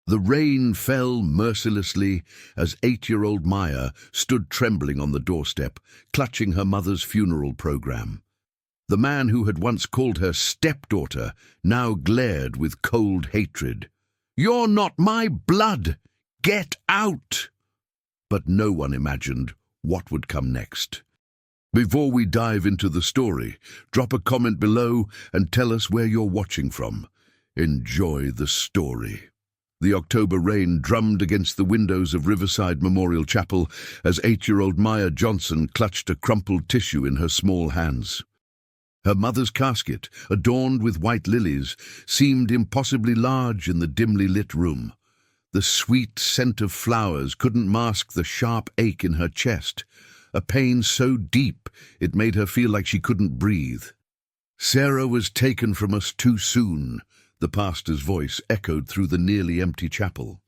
The rain fell mercilessly as 8-year-old Maya stood trembling on the doorstep, clutching her mother's funeral program. The man who had once called her stepdaughter now glared with cold hatred. "You're not my blood! Get out!" But no one imagined what would come next. Before we dive into the story, drop a comment below and tell us where you're watching from. Enjoy the story. The October rain drummed against the windows of Riverside Memorial Chapel as 8-year-old Maya Johnson clutched a crumpled tissue in her small hands. Her mother's casket, adorned with white lilies, seemed impossibly large in the dimly lit room. The sweet scent of flowers couldn't mask the sharp ache in her chest, a pain so deep it made her feel like she couldn't breathe. "Sarah was taken from us too soon," the pastor's voice echoed through the nearly empty chapel.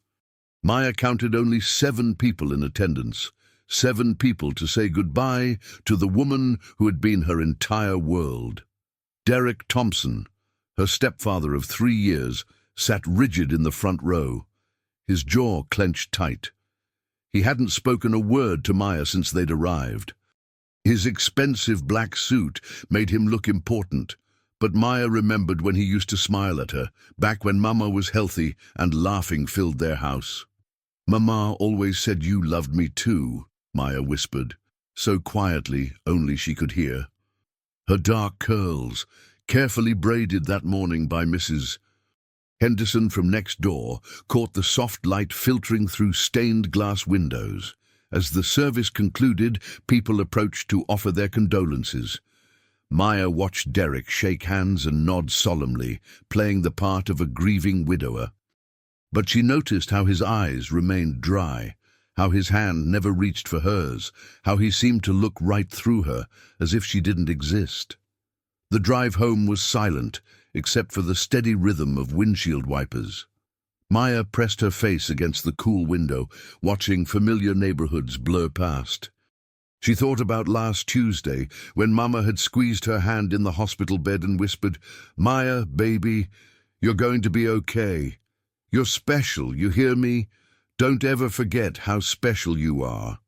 Maya counted only 7 people in attendance, 7 people to say goodbye to the woman who had been her entire world. Derek Thompson, her stepfather of 3 years, sat rigid in the front row, his jaw clenched tight. He hadn't spoken a word to Maya since they'd arrived. His expensive black suit made him look important, but Maya remembered when he used to smile at her, back when Mama was healthy and laughing filled their house. "Mama always said you loved me too," Maya whispered, so quietly only she could hear. Her dark curls, carefully braided that morning by Mrs. Henderson from next door, caught the soft light filtering through stained glass windows. As the service concluded, people approached to offer their condolences. Maya watched Derek shake hands and nod solemnly, playing the part of a grieving widower. But she noticed how his eyes remained dry, how his hand never reached for hers, how he seemed to look right through her, as if she didn't exist. The drive home was silent, except for the steady rhythm of windshield wipers. Maya pressed her face against the cool window, watching familiar neighborhoods blur past. She thought about last Tuesday, when Mama had squeezed her hand in the hospital bed and whispered, "Maya, baby, you're going to be okay. You're special, you hear me? Don't ever forget how special you are."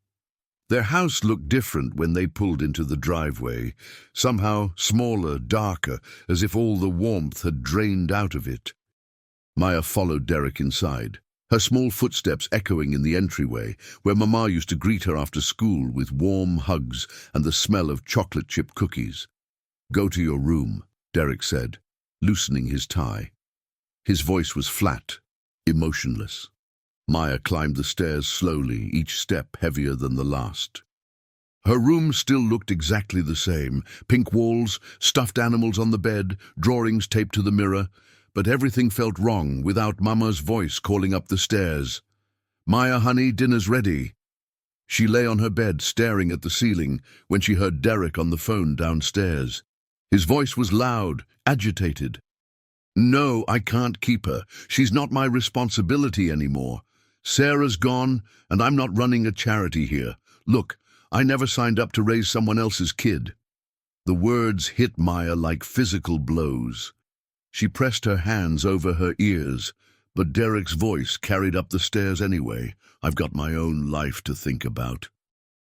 Their house looked different when they pulled into the driveway, somehow smaller, darker, as if all the warmth had drained out of it. Maya followed Derek inside, her small footsteps echoing in the entryway, where Mama used to greet her after school with warm hugs and the smell of chocolate chip cookies. "Go to your room," Derek said, loosening his tie. His voice was flat, emotionless. Maya climbed the stairs slowly, each step heavier than the last. Her room still looked exactly the same, pink walls, stuffed animals on the bed, drawings taped to the mirror, but everything felt wrong without Mama's voice calling up the stairs. "Maya, honey, dinner's ready." She lay on her bed, staring at the ceiling, when she heard Derek on the phone downstairs. His voice was loud, agitated. "No, I can't keep her. She's not my responsibility anymore. Sarah's gone, and I'm not running a charity here. Look, I never signed up to raise someone else's kid." The words hit Maya like physical blows. She pressed her hands over her ears, but Derek's voice carried up the stairs anyway. "I've got my own life to think about.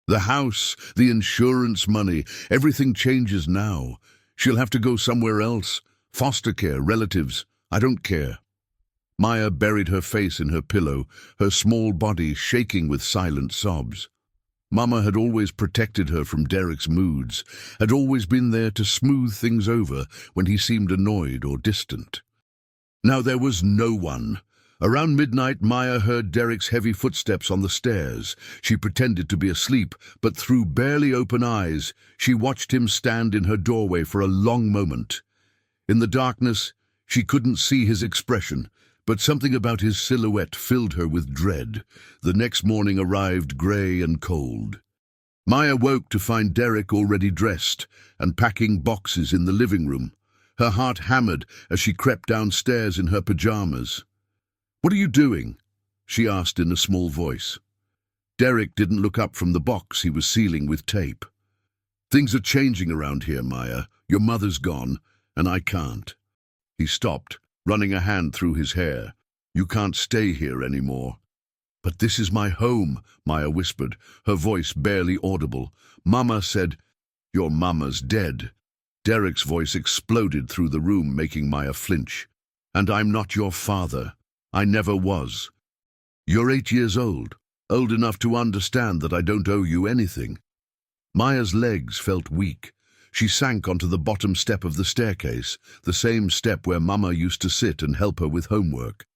The house, the insurance money, everything changes now. She'll have to go somewhere else. Foster care, relatives, I don't care." Maya buried her face in her pillow, her small body shaking with silent sobs. Mama had always protected her from Derek's moods, had always been there to smooth things over when he seemed annoyed or distant. Now there was no one. Around midnight, Maya heard Derek's heavy footsteps on the stairs. She pretended to be asleep, but through barely open eyes, she watched him stand in her doorway for a long moment. In the darkness, she couldn't see his expression, but something about his silhouette filled her with dread. The next morning arrived grey and cold. Maya woke to find Derek already dressed and packing boxes in the living room. Her heart hammered as she crept downstairs in her pajamas. "What are you doing?" she asked in a small voice. Derek didn't look up from the box he was sealing with tape. "Things are changing around here, Maya. Your mother's gone, and I can't." He stopped, running a hand through his hair. You can't stay here anymore." "But this is my home," Maya whispered, her voice barely audible. "Mama said—" "Your mama's dead." Derek's voice exploded through the room, making Maya flinch. "And I'm not your father. I never was. You're 8 years old enough to understand that I don't owe you anything." Maya's legs felt weak. She sank onto the bottom step of the staircase, the same step where Mama used to sit and help her with homework.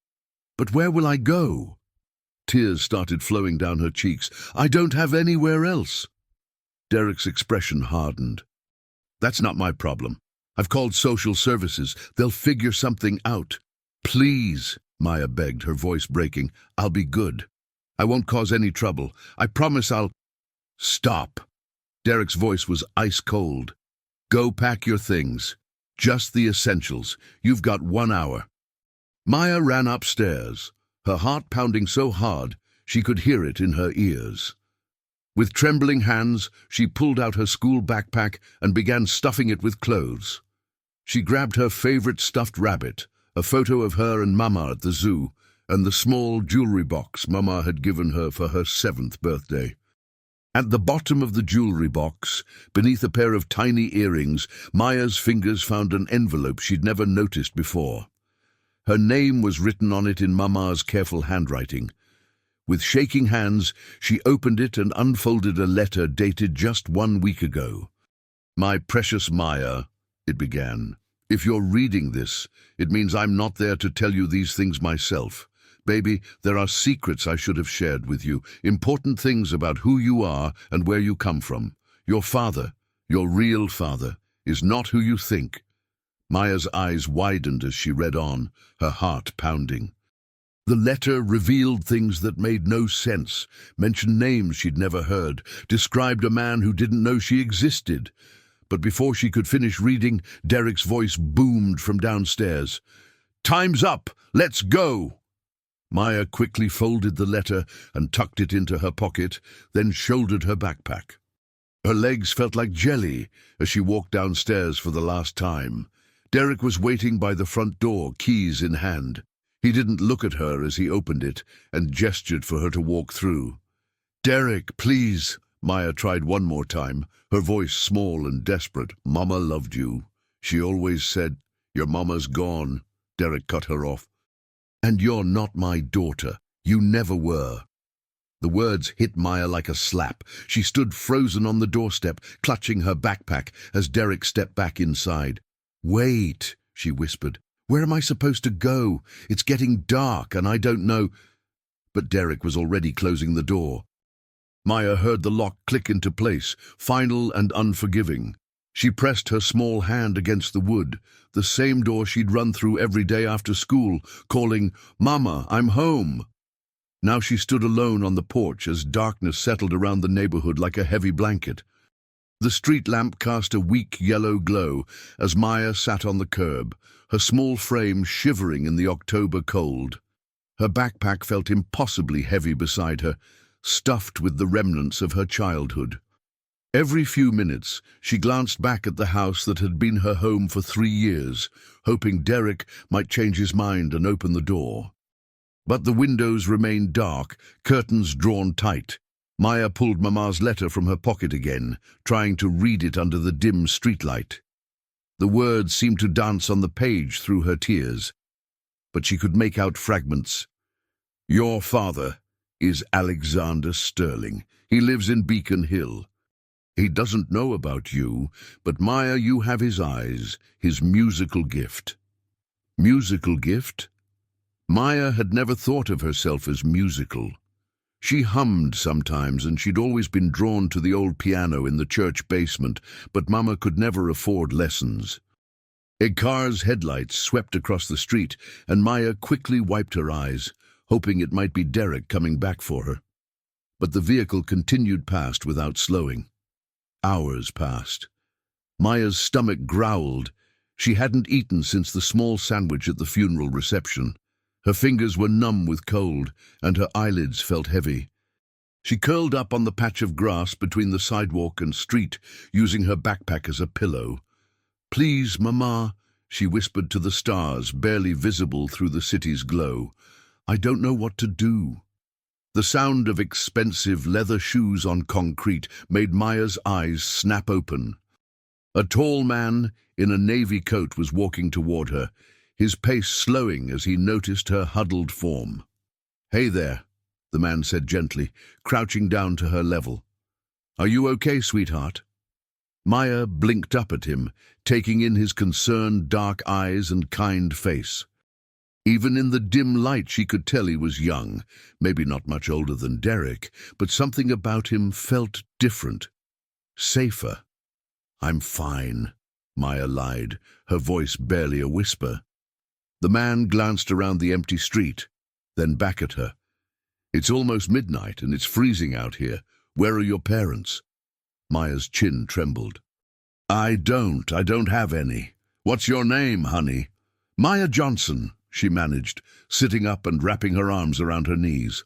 "But where will I go?" Tears started flowing down her cheeks. "I don't have anywhere else." Derek's expression hardened. "That's not my problem. I've called social services. They'll figure something out." "Please," Maya begged, her voice breaking. "I'll be good. I won't cause any trouble. I promise I'll—" "Stop." Derek's voice was ice cold. "Go pack your things. Just the essentials. You've got 1 hour." Maya ran upstairs, her heart pounding so hard she could hear it in her ears. With trembling hands, she pulled out her school backpack and began stuffing it with clothes. She grabbed her favorite stuffed rabbit, a photo of her and Mama at the zoo, and the small jewelry box Mama had given her for her 7th birthday. At the bottom of the jewelry box, beneath a pair of tiny earrings, Maya's fingers found an envelope she'd never noticed before. Her name was written on it in Mama's careful handwriting. With shaking hands, she opened it and unfolded a letter dated just 1 week ago. "My precious Maya," it began. "If you're reading this, it means I'm not there to tell you these things myself. Baby, there are secrets I should have shared with you, important things about who you are and where you come from. Your father, your real father, is not who you think." Maya's eyes widened as she read on, her heart pounding. The letter revealed things that made no sense, mentioned names she'd never heard, described a man who didn't know she existed. But before she could finish reading, Derek's voice boomed from downstairs. "Time's up! Let's go!" Maya quickly folded the letter and tucked it into her pocket, then shouldered her backpack. Her legs felt like jelly as she walked downstairs for the last time. Derek was waiting by the front door, keys in hand. He didn't look at her as he opened it and gestured for her to walk through. "Derek, please," Maya tried one more time, her voice small and desperate. "Mama loved you. She always said—" "Your mama's gone," Derek cut her off. "And you're not my daughter. You never were." The words hit Maya like a slap. She stood frozen on the doorstep, clutching her backpack as Derek stepped back inside. "Wait," she whispered. "Where am I supposed to go? It's getting dark and I don't know—" But Derek was already closing the door. Maya heard the lock click into place, final and unforgiving. She pressed her small hand against the wood, the same door she'd run through every day after school, calling, "Mama, I'm home." Now she stood alone on the porch as darkness settled around the neighborhood like a heavy blanket. The street lamp cast a weak yellow glow as Maya sat on the curb, her small frame shivering in the October cold. Her backpack felt impossibly heavy beside her, stuffed with the remnants of her childhood. Every few minutes, she glanced back at the house that had been her home for 3 years, hoping Derek might change his mind and open the door. But the windows remained dark, curtains drawn tight. Maya pulled Mama's letter from her pocket again, trying to read it under the dim streetlight. The words seemed to dance on the page through her tears, but she could make out fragments. "Your father is Alexander Sterling. He lives in Beacon Hill. He doesn't know about you, but Maya, you have his eyes, his musical gift." Musical gift? Maya had never thought of herself as musical. She hummed sometimes, and she'd always been drawn to the old piano in the church basement, but Mama could never afford lessons. A car's headlights swept across the street, and Maya quickly wiped her eyes, hoping it might be Derek coming back for her. But the vehicle continued past without slowing. Hours passed. Maya's stomach growled. She hadn't eaten since the small sandwich at the funeral reception. Her fingers were numb with cold, and her eyelids felt heavy. She curled up on the patch of grass between the sidewalk and street, using her backpack as a pillow. "Please, Mama," she whispered to the stars, barely visible through the city's glow. I don't know what to do." The sound of expensive leather shoes on concrete made Maya's eyes snap open. A tall man in a navy coat was walking toward her, his pace slowing as he noticed her huddled form. "Hey there," the man said gently, crouching down to her level. "Are you okay, sweetheart?" Maya blinked up at him, taking in his concerned dark eyes and kind face. Even in the dim light she could tell he was young, maybe not much older than Derek, but something about him felt different, safer. "I'm fine," Maya lied, her voice barely a whisper. The man glanced around the empty street, then back at her. "It's almost midnight and it's freezing out here. Where are your parents?" Maya's chin trembled. I don't have any. What's your name, honey?" "Maya Johnson," she managed, sitting up and wrapping her arms around her knees.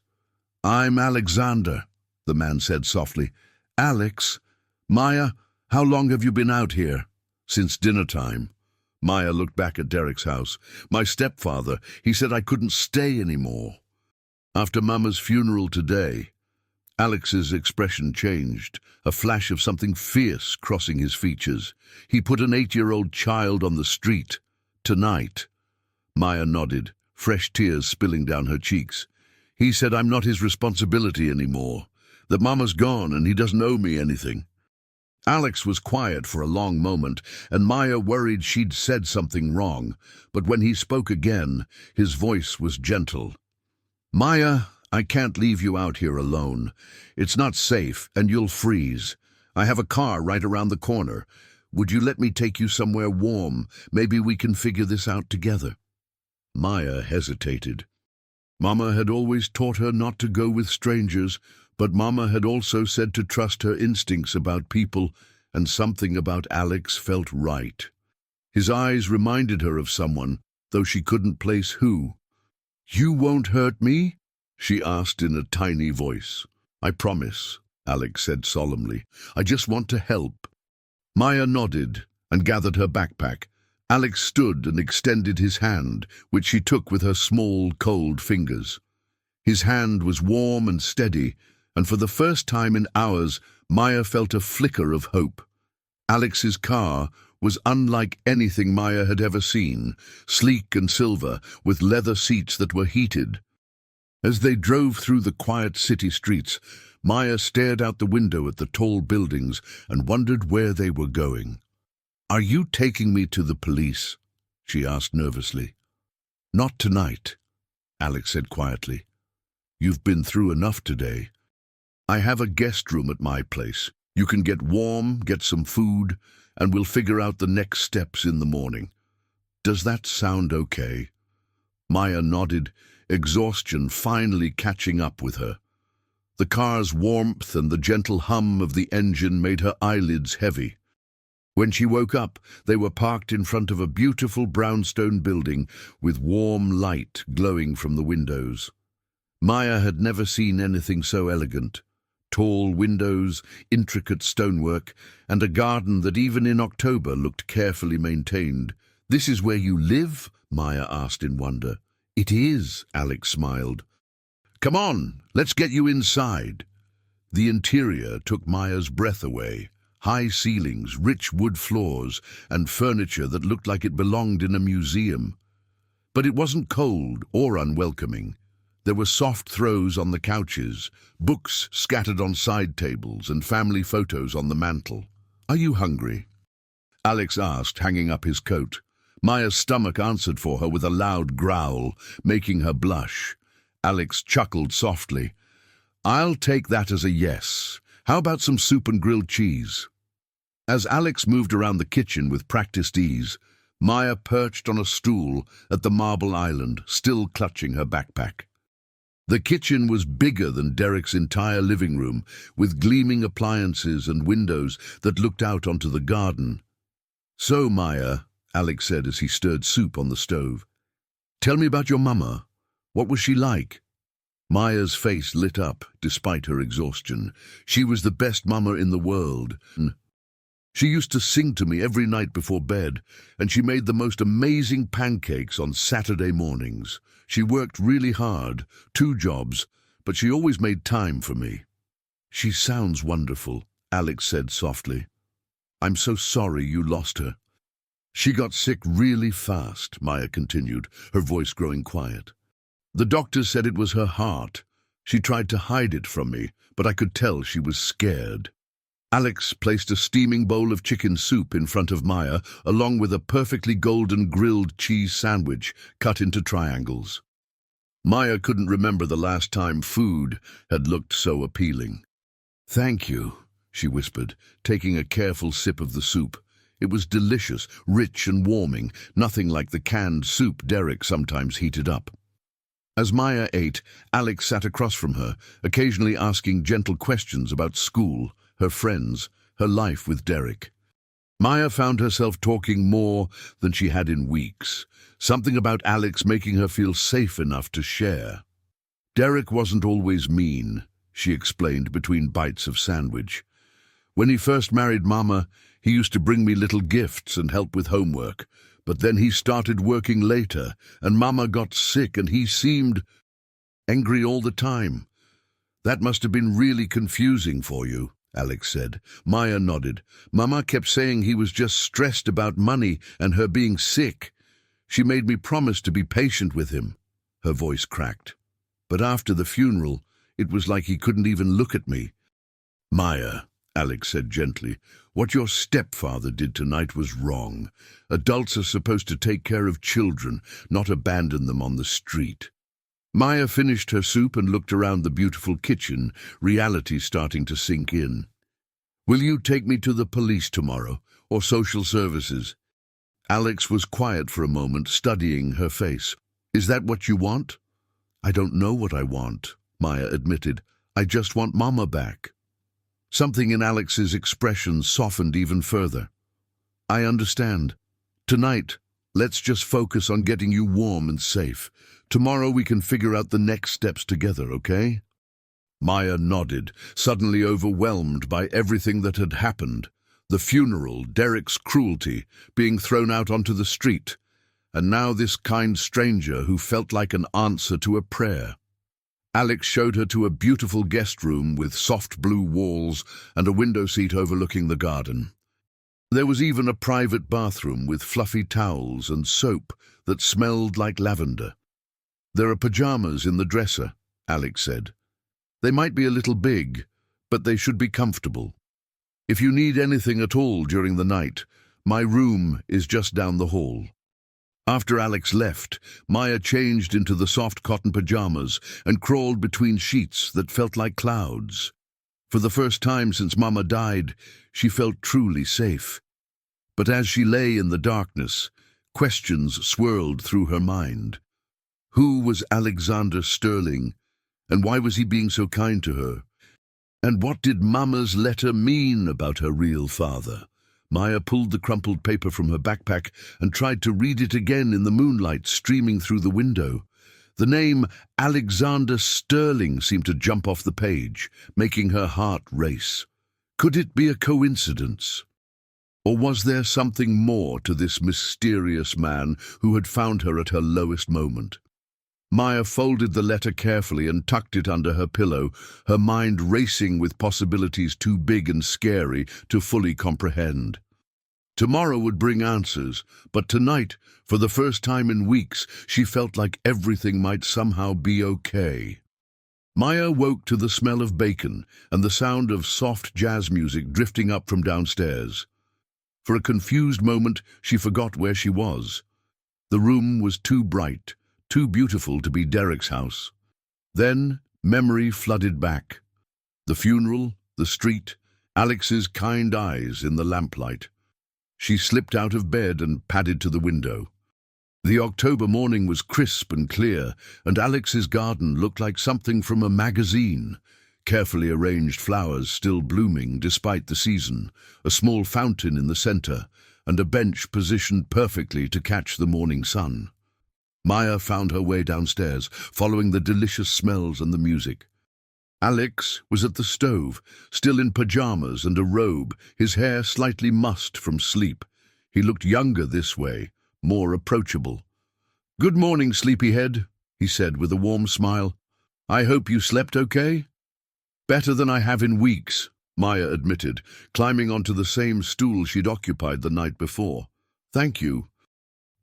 "I'm Alexander," the man said softly. "Alex? Maya, how long have you been out here?" "Since dinner time." Maya looked back at Derek's house. "My stepfather, he said I couldn't stay anymore." "After Mama's funeral today." Alex's expression changed, a flash of something fierce crossing his features. "He put an 8-year-old child on the street. Tonight." Maya nodded, fresh tears spilling down her cheeks. "He said I'm not his responsibility anymore, that Mama's gone and he doesn't owe me anything." Alex was quiet for a long moment, and Maya worried she'd said something wrong, but when he spoke again, his voice was gentle. "Maya, I can't leave you out here alone. It's not safe, and you'll freeze. I have a car right around the corner. Would you let me take you somewhere warm? Maybe we can figure this out together." Maya hesitated. Mama had always taught her not to go with strangers, but Mama had also said to trust her instincts about people, and something about Alex felt right. His eyes reminded her of someone, though she couldn't place who. "You won't hurt me?" she asked in a tiny voice. "I promise," Alex said solemnly. "I just want to help." Maya nodded and gathered her backpack. Alex stood and extended his hand, which she took with her small, cold fingers. His hand was warm and steady, and for the first time in hours, Maya felt a flicker of hope. Alex's car was unlike anything Maya had ever seen, sleek and silver, with leather seats that were heated. As they drove through the quiet city streets, Maya stared out the window at the tall buildings and wondered where they were going. "Are you taking me to the police?" she asked nervously. "Not tonight," Alex said quietly. "You've been through enough today. I have a guest room at my place. You can get warm, get some food, and we'll figure out the next steps in the morning. Does that sound okay?" Maya nodded, exhaustion finally catching up with her. The car's warmth and the gentle hum of the engine made her eyelids heavy. When she woke up, they were parked in front of a beautiful brownstone building with warm light glowing from the windows. Maya had never seen anything so elegant. Tall windows, intricate stonework, and a garden that even in October looked carefully maintained. "This is where you live?" Maya asked in wonder. "It is," Alex smiled. "Come on, let's get you inside." The interior took Maya's breath away. High ceilings, rich wood floors, and furniture that looked like it belonged in a museum. But it wasn't cold or unwelcoming. There were soft throws on the couches, books scattered on side tables, and family photos on the mantel. "Are you hungry?" Alex asked, hanging up his coat. Maya's stomach answered for her with a loud growl, making her blush. Alex chuckled softly. "I'll take that as a yes. How about some soup and grilled cheese?" As Alex moved around the kitchen with practiced ease, Maya perched on a stool at the marble island, still clutching her backpack. The kitchen was bigger than Derek's entire living room, with gleaming appliances and windows that looked out onto the garden. "So, Maya," Alex said as he stirred soup on the stove, "tell me about your mama. What was she like?" Maya's face lit up, despite her exhaustion. She was the best mama in the world. She used to sing to me every night before bed, and she made the most amazing pancakes on Saturday mornings. She worked really hard, 2 jobs, but she always made time for me. She sounds wonderful, Alex said softly. I'm so sorry you lost her. She got sick really fast, Maya continued, her voice growing quiet. The doctor said it was her heart. She tried to hide it from me, but I could tell she was scared. Alex placed a steaming bowl of chicken soup in front of Maya, along with a perfectly golden grilled cheese sandwich cut into triangles. Maya couldn't remember the last time food had looked so appealing. Thank you, she whispered, taking a careful sip of the soup. It was delicious, rich and warming, nothing like the canned soup Derek sometimes heated up. As Maya ate, Alex sat across from her, occasionally asking gentle questions about school, her friends, her life with Derek. Maya found herself talking more than she had in weeks, something about Alex making her feel safe enough to share. Derek wasn't always mean, she explained between bites of sandwich. When he first married Mama, he used to bring me little gifts and help with homework, but then he started working later, and Mama got sick and he seemed angry all the time. That must have been really confusing for you, Alex said. Maya nodded. Mama kept saying he was just stressed about money and her being sick. She made me promise to be patient with him. Her voice cracked. But after the funeral, it was like he couldn't even look at me. Maya, Alex said gently, what your stepfather did tonight was wrong. Adults are supposed to take care of children, not abandon them on the street. Maya finished her soup and looked around the beautiful kitchen, reality starting to sink in. Will you take me to the police tomorrow, or social services? Alex was quiet for a moment, studying her face. Is that what you want? I don't know what I want, Maya admitted. I just want Mama back. Something in Alex's expression softened even further. I understand. Tonight, let's just focus on getting you warm and safe. Tomorrow we can figure out the next steps together, okay? Maya nodded, suddenly overwhelmed by everything that had happened. The funeral, Derek's cruelty, being thrown out onto the street, and now this kind stranger who felt like an answer to a prayer. Alex showed her to a beautiful guest room with soft blue walls and a window seat overlooking the garden. There was even a private bathroom with fluffy towels and soap that smelled like lavender. There are pajamas in the dresser, Alex said. They might be a little big, but they should be comfortable. If you need anything at all during the night, my room is just down the hall. After Alex left, Maya changed into the soft cotton pajamas and crawled between sheets that felt like clouds. For the first time since Mama died, she felt truly safe. But as she lay in the darkness, questions swirled through her mind. Who was Alexander Sterling, and why was he being so kind to her? And what did Mama's letter mean about her real father? Maya pulled the crumpled paper from her backpack and tried to read it again in the moonlight streaming through the window. The name Alexander Sterling seemed to jump off the page, making her heart race. Could it be a coincidence? Or was there something more to this mysterious man who had found her at her lowest moment? Maya folded the letter carefully and tucked it under her pillow, her mind racing with possibilities too big and scary to fully comprehend. Tomorrow would bring answers, but tonight, for the first time in weeks, she felt like everything might somehow be okay. Maya woke to the smell of bacon and the sound of soft jazz music drifting up from downstairs. For a confused moment, she forgot where she was. The room was too bright, too beautiful to be Derek's house. Then memory flooded back. The funeral, the street, Alex's kind eyes in the lamplight. She slipped out of bed and padded to the window. The October morning was crisp and clear, and Alex's garden looked like something from a magazine. Carefully arranged flowers still blooming despite the season, a small fountain in the center, and a bench positioned perfectly to catch the morning sun. Maya found her way downstairs, following the delicious smells and the music. Alex was at the stove, still in pajamas and a robe, his hair slightly mussed from sleep. He looked younger this way, more approachable. "Good morning, sleepyhead," he said with a warm smile. "I hope you slept okay?" "Better than I have in weeks," Maya admitted, climbing onto the same stool she'd occupied the night before. "Thank you."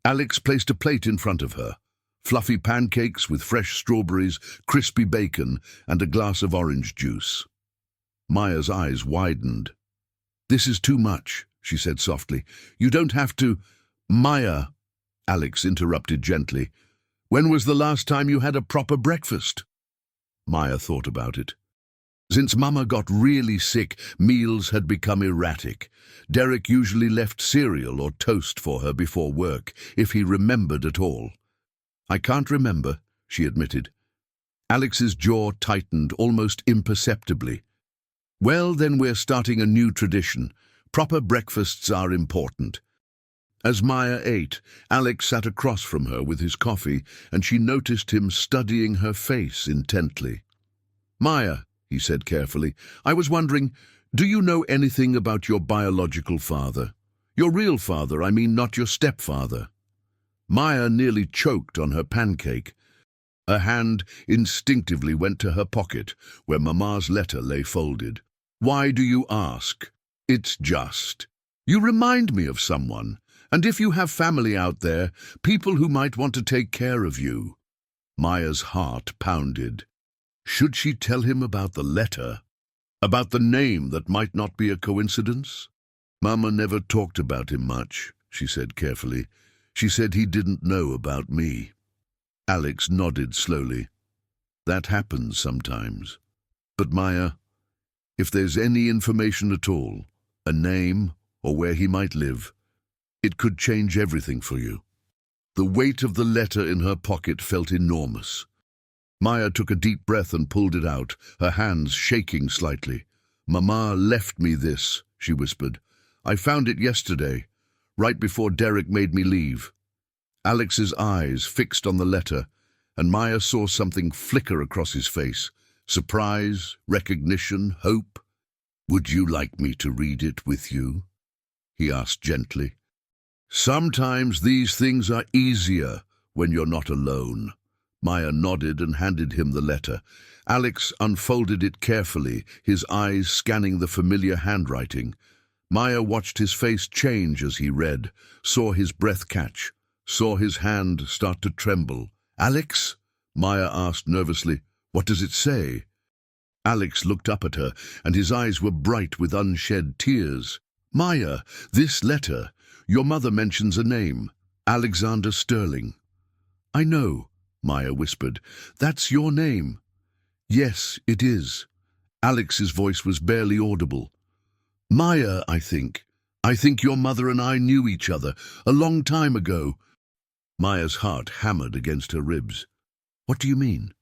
Alex placed a plate in front of her. Fluffy pancakes with fresh strawberries, crispy bacon, and a glass of orange juice. Maya's eyes widened. "This is too much," she said softly. "You don't have to—" "Maya," Alex interrupted gently. "When was the last time you had a proper breakfast?" Maya thought about it. Since Mama got really sick, meals had become erratic. Derek usually left cereal or toast for her before work, if he remembered at all. "I can't remember," she admitted. Alex's jaw tightened almost imperceptibly. "Well, then we're starting a new tradition. Proper breakfasts are important." As Maya ate, Alex sat across from her with his coffee, and she noticed him studying her face intently. "Maya," he said carefully, "I was wondering, do you know anything about your biological father? Your real father, I mean, not your stepfather." Maya nearly choked on her pancake. Her hand instinctively went to her pocket, where Mama's letter lay folded. "Why do you ask? It's just. You remind me of someone, and if you have family out there, people who might want to take care of you." Maya's heart pounded. Should she tell him about the letter? About the name that might not be a coincidence? "Mama never talked about him much," she said carefully. "She said he didn't know about me." Alex nodded slowly. "That happens sometimes. But Maya, if there's any information at all, a name or where he might live, it could change everything for you." The weight of the letter in her pocket felt enormous. Maya took a deep breath and pulled it out, her hands shaking slightly. "Mama left me this," she whispered. "I found it yesterday, right before Derek made me leave." Alex's eyes fixed on the letter, and Maya saw something flicker across his face. Surprise, recognition, hope. "Would you like me to read it with you?" he asked gently. "Sometimes these things are easier when you're not alone." Maya nodded and handed him the letter. Alex unfolded it carefully, his eyes scanning the familiar handwriting. Maya watched his face change as he read, saw his breath catch, saw his hand start to tremble. "Alex?" Maya asked nervously. "What does it say?" Alex looked up at her, and his eyes were bright with unshed tears. "Maya, this letter, your mother mentions a name, Alexander Sterling." "I know," Maya whispered. "That's your name." "Yes, it is." Alex's voice was barely audible. "Maya, I think. I think your mother and I knew each other a long time ago." Maya's heart hammered against her ribs. "What do you mean?"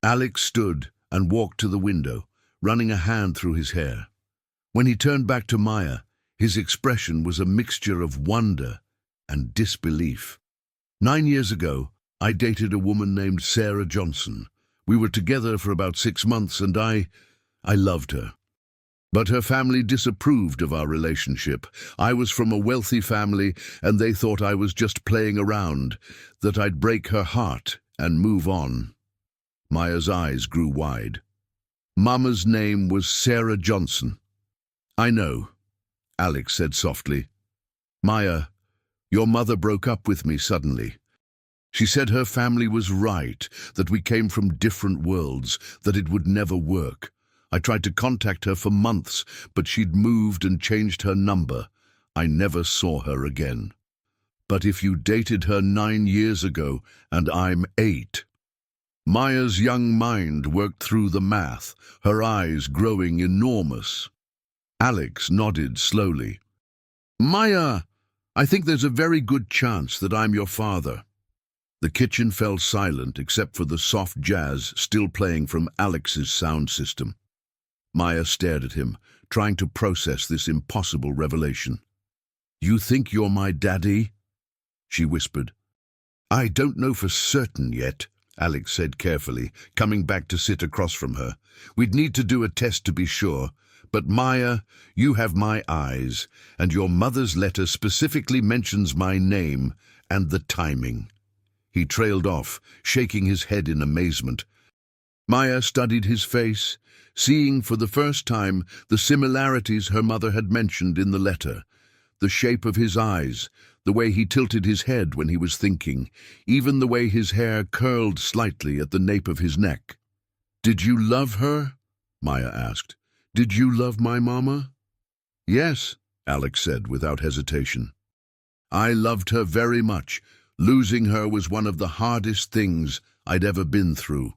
Alex stood and walked to the window, running a hand through his hair. When he turned back to Maya, his expression was a mixture of wonder and disbelief. "9 years ago, I dated a woman named Sarah Johnson. We were together for about 6 months, and I loved her. But her family disapproved of our relationship. I was from a wealthy family, and they thought I was just playing around, that I'd break her heart and move on." Maya's eyes grew wide. "Mama's name was Sarah Johnson." "I know," Alex said softly. "Maya, your mother broke up with me suddenly. She said her family was right, that we came from different worlds, that it would never work. I tried to contact her for months, but she'd moved and changed her number. I never saw her again." "But if you dated her 9 years ago, and I'm 8. Maya's young mind worked through the math, her eyes growing enormous. Alex nodded slowly. "Maya, I think there's a very good chance that I'm your father." The kitchen fell silent except for the soft jazz still playing from Alex's sound system. Maya stared at him, trying to process this impossible revelation. "You think you're my daddy?" she whispered. "I don't know for certain yet," Alex said carefully, coming back to sit across from her. We'd need to do a test to be sure. But Maya, you have my eyes, and your mother's letter specifically mentions my name and the timing. He trailed off, shaking his head in amazement. Maya studied his face, seeing for the first time the similarities her mother had mentioned in the letter. The shape of his eyes, the way he tilted his head when he was thinking, even the way his hair curled slightly at the nape of his neck. "Did you love her?" Maya asked. "Did you love my mama?" "Yes," Alex said without hesitation. "I loved her very much. Losing her was one of the hardest things I'd ever been through."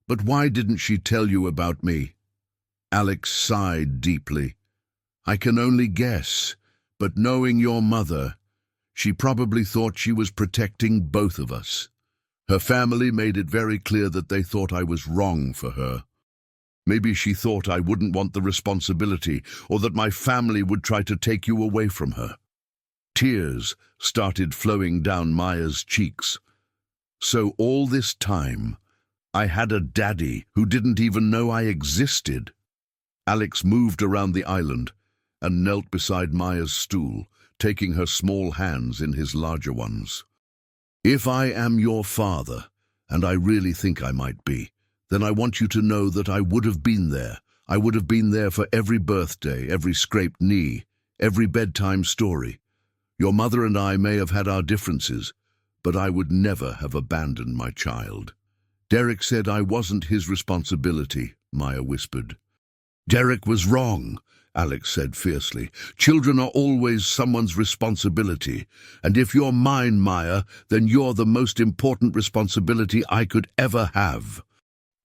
"But why didn't she tell you about me?" Alex sighed deeply. "I can only guess, but knowing your mother, she probably thought she was protecting both of us. Her family made it very clear that they thought I was wrong for her. Maybe she thought I wouldn't want the responsibility, or that my family would try to take you away from her." Tears started flowing down Maya's cheeks. "So all this time, I had a daddy who didn't even know I existed." Alex moved around the island and knelt beside Maya's stool, taking her small hands in his larger ones. "If I am your father, and I really think I might be, then I want you to know that I would have been there. I would have been there for every birthday, every scraped knee, every bedtime story. Your mother and I may have had our differences, but I would never have abandoned my child." "Derek said I wasn't his responsibility," Maya whispered. "Derek was wrong," Alex said fiercely. "Children are always someone's responsibility, and if you're mine, Maya, then you're the most important responsibility I could ever have."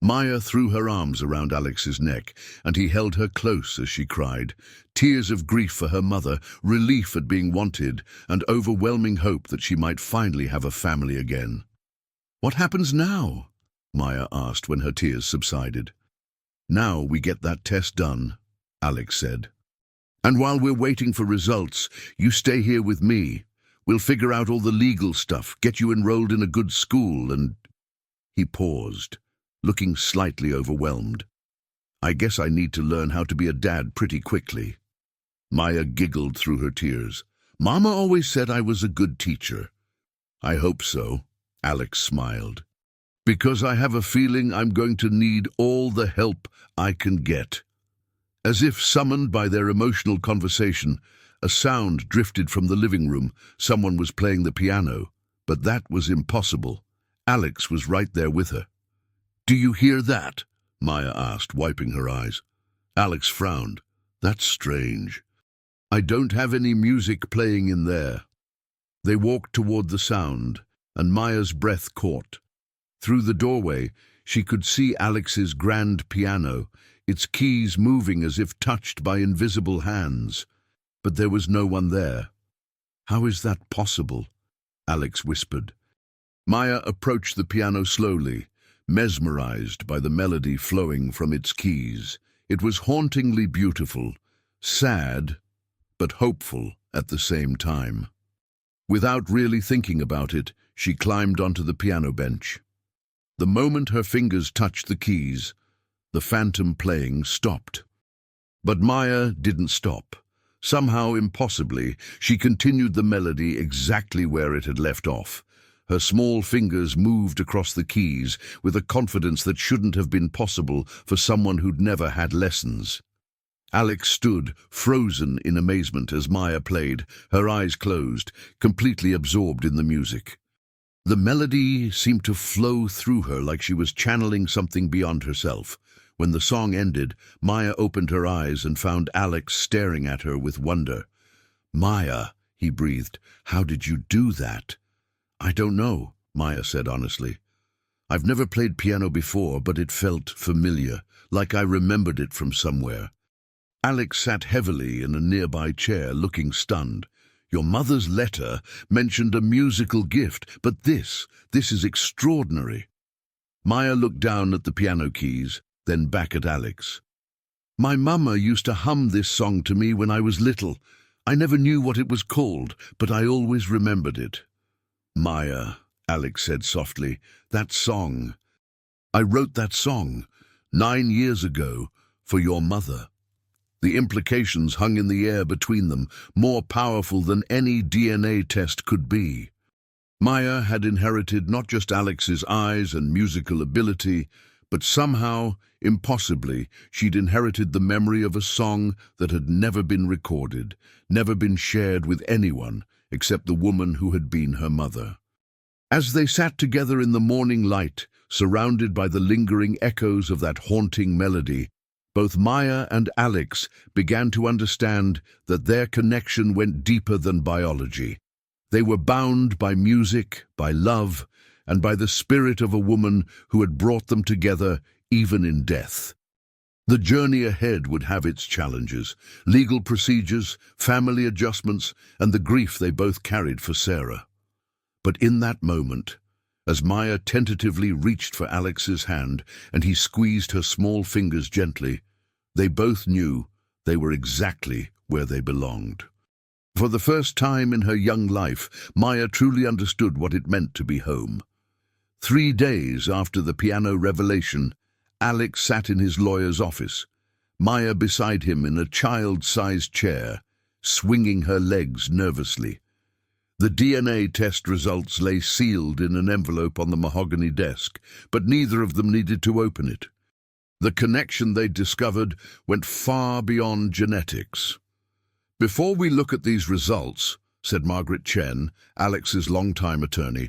Maya threw her arms around Alex's neck, and he held her close as she cried. Tears of grief for her mother, relief at being wanted, and overwhelming hope that she might finally have a family again. "What happens now?" Maya asked when her tears subsided. "Now we get that test done," Alex said. "And while we're waiting for results, you stay here with me. We'll figure out all the legal stuff, get you enrolled in a good school, and—" He paused, looking slightly overwhelmed. "I guess I need to learn how to be a dad pretty quickly." Maya giggled through her tears. "Mama always said I was a good teacher." "I hope so," Alex smiled. "Because I have a feeling I'm going to need all the help I can get." As if summoned by their emotional conversation, a sound drifted from the living room. Someone was playing the piano, but that was impossible. Alex was right there with her. "Do you hear that?" Maya asked, wiping her eyes. Alex frowned. "That's strange. I don't have any music playing in there." They walked toward the sound, and Maya's breath caught. Through the doorway, she could see Alex's grand piano, its keys moving as if touched by invisible hands. But there was no one there. "How is that possible?" Alex whispered. Maya approached the piano slowly, mesmerized by the melody flowing from its keys. It was hauntingly beautiful, sad, but hopeful at the same time. Without really thinking about it, she climbed onto the piano bench. The moment her fingers touched the keys, the phantom playing stopped. But Maya didn't stop. Somehow, impossibly, she continued the melody exactly where it had left off. Her small fingers moved across the keys with a confidence that shouldn't have been possible for someone who'd never had lessons. Alex stood, frozen in amazement as Maya played, her eyes closed, completely absorbed in the music. The melody seemed to flow through her like she was channeling something beyond herself. When the song ended, Maya opened her eyes and found Alex staring at her with wonder. "Maya," he breathed, "how did you do that?" "I don't know," Maya said honestly. "I've never played piano before, but it felt familiar, like I remembered it from somewhere." Alex sat heavily in a nearby chair, looking stunned. "Your mother's letter mentioned a musical gift, but this is extraordinary." Maya looked down at the piano keys, then back at Alex. "My mama used to hum this song to me when I was little. I never knew what it was called, but I always remembered it." "Maya," Alex said softly. "That song. I wrote that song 9 years ago for your mother." The implications hung in the air between them, more powerful than any DNA test could be. Maya had inherited not just Alex's eyes and musical ability, but somehow, impossibly, she'd inherited the memory of a song that had never been recorded, never been shared with anyone except the woman who had been her mother. As they sat together in the morning light, surrounded by the lingering echoes of that haunting melody, both Maya and Alex began to understand that their connection went deeper than biology. They were bound by music, by love, and by the spirit of a woman who had brought them together even in death. The journey ahead would have its challenges, legal procedures, family adjustments, and the grief they both carried for Sarah. But in that moment, as Maya tentatively reached for Alex's hand and he squeezed her small fingers gently, they both knew they were exactly where they belonged. For the first time in her young life, Maya truly understood what it meant to be home. 3 days after the piano revelation, Alex sat in his lawyer's office, Maya beside him in a child-sized chair, swinging her legs nervously. The DNA test results lay sealed in an envelope on the mahogany desk, but neither of them needed to open it. The connection they'd discovered went far beyond genetics. "Before we look at these results," said Margaret Chen, Alex's longtime attorney,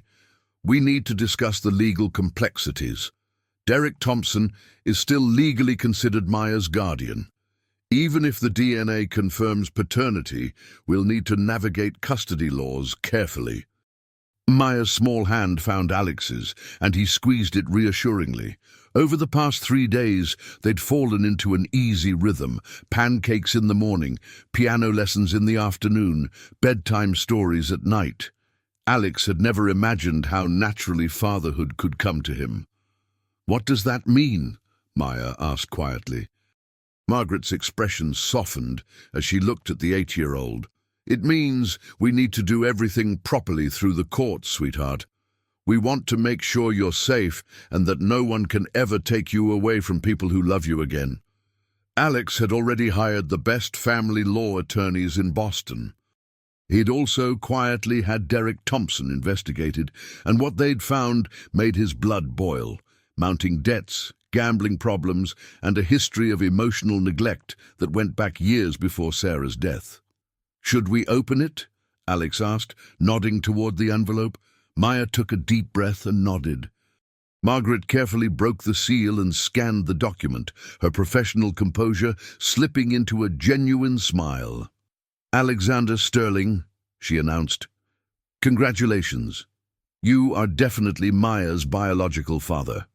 "we need to discuss the legal complexities. Derek Thompson is still legally considered Maya's guardian. Even if the DNA confirms paternity, we'll need to navigate custody laws carefully." Maya's small hand found Alex's, and he squeezed it reassuringly. Over the past 3 days, they'd fallen into an easy rhythm: pancakes in the morning, piano lessons in the afternoon, bedtime stories at night. Alex had never imagined how naturally fatherhood could come to him. "What does that mean?" Maya asked quietly. Margaret's expression softened as she looked at the 8-year-old. "It means we need to do everything properly through the courts, sweetheart. We want to make sure you're safe and that no one can ever take you away from people who love you again." Alex had already hired the best family law attorneys in Boston. He'd also quietly had Derek Thompson investigated, and what they'd found made his blood boil: mounting debts, gambling problems, and a history of emotional neglect that went back years before Sarah's death. "Should we open it?" Alex asked, nodding toward the envelope. Maya took a deep breath and nodded. Margaret carefully broke the seal and scanned the document, her professional composure slipping into a genuine smile. "Alexander Sterling," she announced, "congratulations. You are definitely Maya's biological father."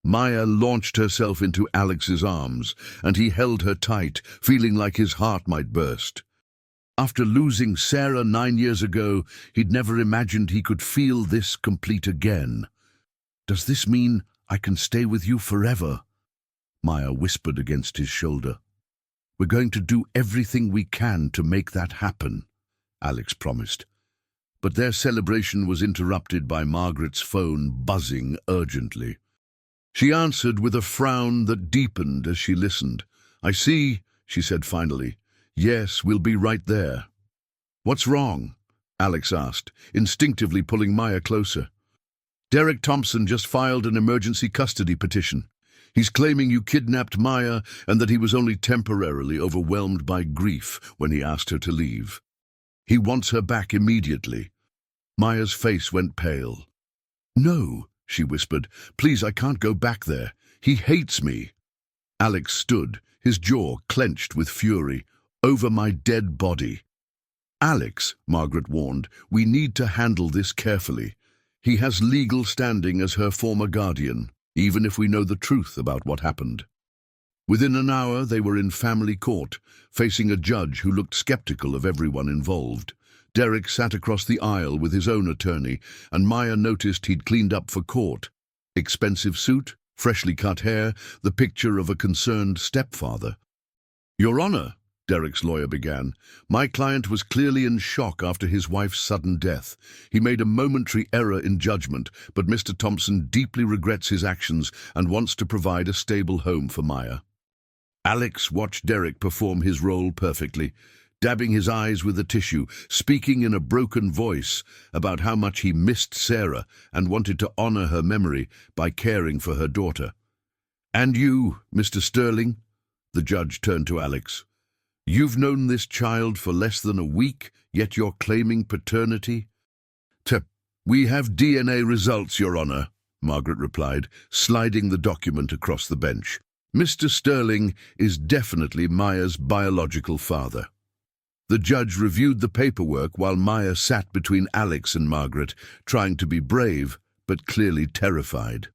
Maya launched herself into Alex's arms, and he held her tight, feeling like his heart might burst. After losing Sarah 9 years ago, he'd never imagined he could feel this complete again. "Does this mean I can stay with you forever?" Maya whispered against his shoulder. "We're going to do everything we can to make that happen," Alex promised. But their celebration was interrupted by Margaret's phone buzzing urgently. She answered with a frown that deepened as she listened. "I see," she said finally. "Yes, we'll be right there." "What's wrong?" Alex asked, instinctively pulling Maya closer. "Derek Thompson just filed an emergency custody petition. He's claiming you kidnapped Maya and that he was only temporarily overwhelmed by grief when he asked her to leave. He wants her back immediately." Maya's face went pale. "No," she whispered. "Please, I can't go back there. He hates me." Alex stood, his jaw clenched with fury. "Over my dead body." "Alex," Margaret warned, "we need to handle this carefully. He has legal standing as her former guardian, even if we know the truth about what happened." Within an hour, they were in family court, facing a judge who looked skeptical of everyone involved. Derek sat across the aisle with his own attorney, and Maya noticed he'd cleaned up for court. Expensive suit, freshly cut hair, the picture of a concerned stepfather. "Your Honor," Derek's lawyer began. "My client was clearly in shock after his wife's sudden death. He made a momentary error in judgment, but Mr. Thompson deeply regrets his actions and wants to provide a stable home for Maya." Alex watched Derek perform his role perfectly, dabbing his eyes with a tissue, speaking in a broken voice about how much he missed Sarah and wanted to honor her memory by caring for her daughter. "And you, Mr. Sterling?" The judge turned to Alex. "You've known this child for less than a week, yet you're claiming paternity?" "We have DNA results, Your Honor," Margaret replied, sliding the document across the bench. "Mr. Sterling is definitely Maya's biological father." The judge reviewed the paperwork while Maya sat between Alex and Margaret, trying to be brave, but clearly terrified.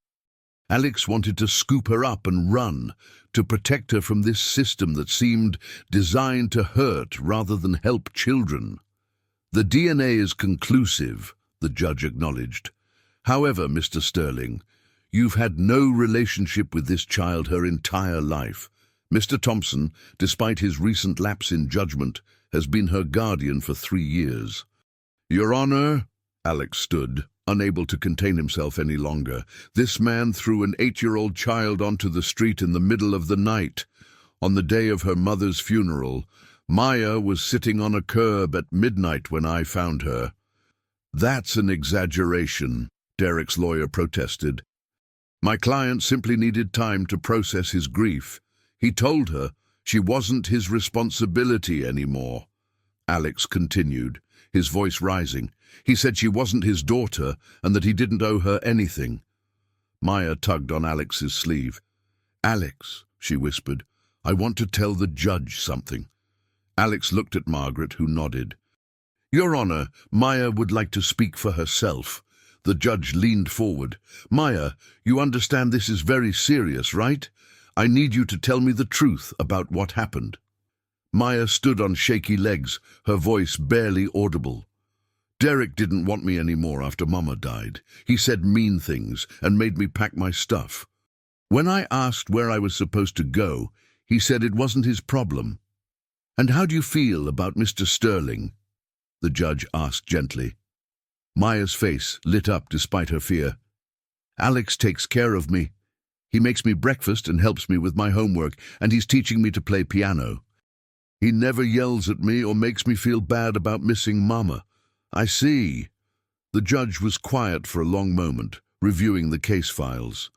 Alex wanted to scoop her up and run, to protect her from this system that seemed designed to hurt rather than help children. "The DNA is conclusive," the judge acknowledged. "However, Mr. Sterling, you've had no relationship with this child her entire life. Mr. Thompson, despite his recent lapse in judgment, has been her guardian for 3 years. "Your Honor," Alex stood, unable to contain himself any longer. "This man threw an 8-year-old child onto the street in the middle of the night. On the day of her mother's funeral, Maya was sitting on a curb at midnight when I found her." "That's an exaggeration," Derek's lawyer protested. "My client simply needed time to process his grief. He told her she wasn't his responsibility anymore." Alex continued, his voice rising. "He said she wasn't his daughter and that he didn't owe her anything." Maya tugged on Alex's sleeve. "Alex," she whispered, "I want to tell the judge something." Alex looked at Margaret, who nodded. "Your Honor, Maya would like to speak for herself." The judge leaned forward. "Maya, you understand this is very serious, right? I need you to tell me the truth about what happened." Maya stood on shaky legs, her voice barely audible. "Derek didn't want me anymore after Mama died. He said mean things and made me pack my stuff. When I asked where I was supposed to go, he said it wasn't his problem." "And how do you feel about Mr. Sterling?" the judge asked gently. Maya's face lit up despite her fear. "Alex takes care of me. He makes me breakfast and helps me with my homework, and he's teaching me to play piano. He never yells at me or makes me feel bad about missing Mama." "I see." The judge was quiet for a long moment, reviewing the case files.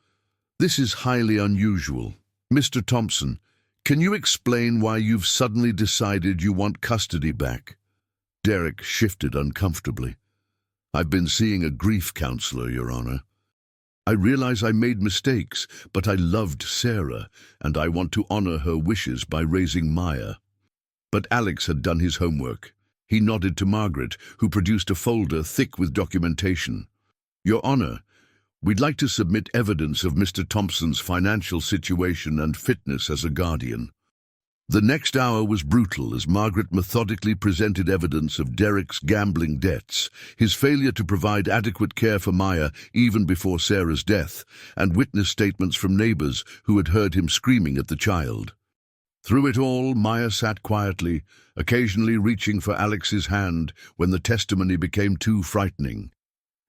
"This is highly unusual. Mr. Thompson, can you explain why you've suddenly decided you want custody back?" Derek shifted uncomfortably. "I've been seeing a grief counselor, Your Honor. I realize I made mistakes, but I loved Sarah, and I want to honor her wishes by raising Maya." But Alex had done his homework. He nodded to Margaret, who produced a folder thick with documentation. "Your Honor, we'd like to submit evidence of Mr. Thompson's financial situation and fitness as a guardian." The next hour was brutal as Margaret methodically presented evidence of Derek's gambling debts, his failure to provide adequate care for Maya even before Sarah's death, and witness statements from neighbors who had heard him screaming at the child. Through it all, Maya sat quietly, occasionally reaching for Alex's hand when the testimony became too frightening.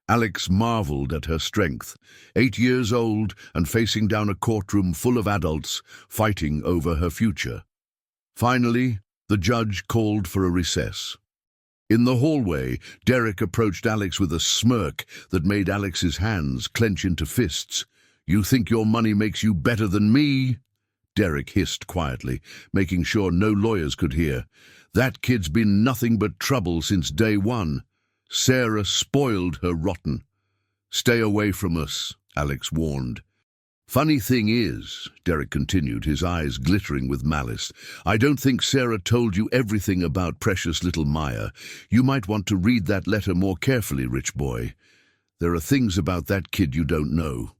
Alex marveled at her strength, 8 years old and facing down a courtroom full of adults fighting over her future. Finally, the judge called for a recess. In the hallway, Derek approached Alex with a smirk that made Alex's hands clench into fists. "You think your money makes you better than me?" Derek hissed quietly, making sure no lawyers could hear. "That kid's been nothing but trouble since day one. Sarah spoiled her rotten." "Stay away from us," Alex warned. "Funny thing is," Derek continued, his eyes glittering with malice, "I don't think Sarah told you everything about precious little Maya. You might want to read that letter more carefully, rich boy. There are things about that kid you don't know."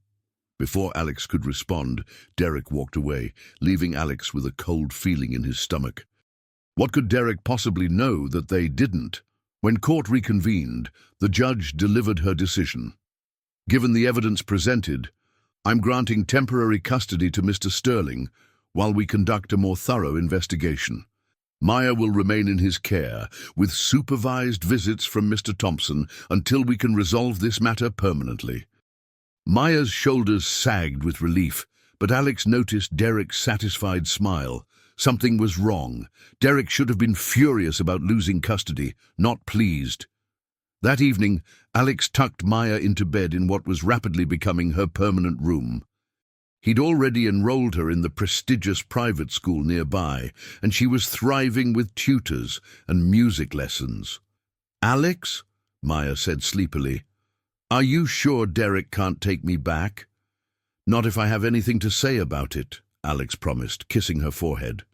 Before Alex could respond, Derek walked away, leaving Alex with a cold feeling in his stomach. What could Derek possibly know that they didn't? When court reconvened, the judge delivered her decision. "Given the evidence presented, I'm granting temporary custody to Mr. Sterling while we conduct a more thorough investigation." Maya will remain in his care, with supervised visits from Mr. Thompson until we can resolve this matter permanently. Maya's shoulders sagged with relief, but Alex noticed Derek's satisfied smile. Something was wrong. Derek should have been furious about losing custody, not pleased. That evening, Alex tucked Maya into bed in what was rapidly becoming her permanent room. He'd already enrolled her in the prestigious private school nearby, and she was thriving with tutors and music lessons. "Alex," Maya said sleepily, "are you sure Derek can't take me back?" "Not if I have anything to say about it," Alex promised, kissing her forehead.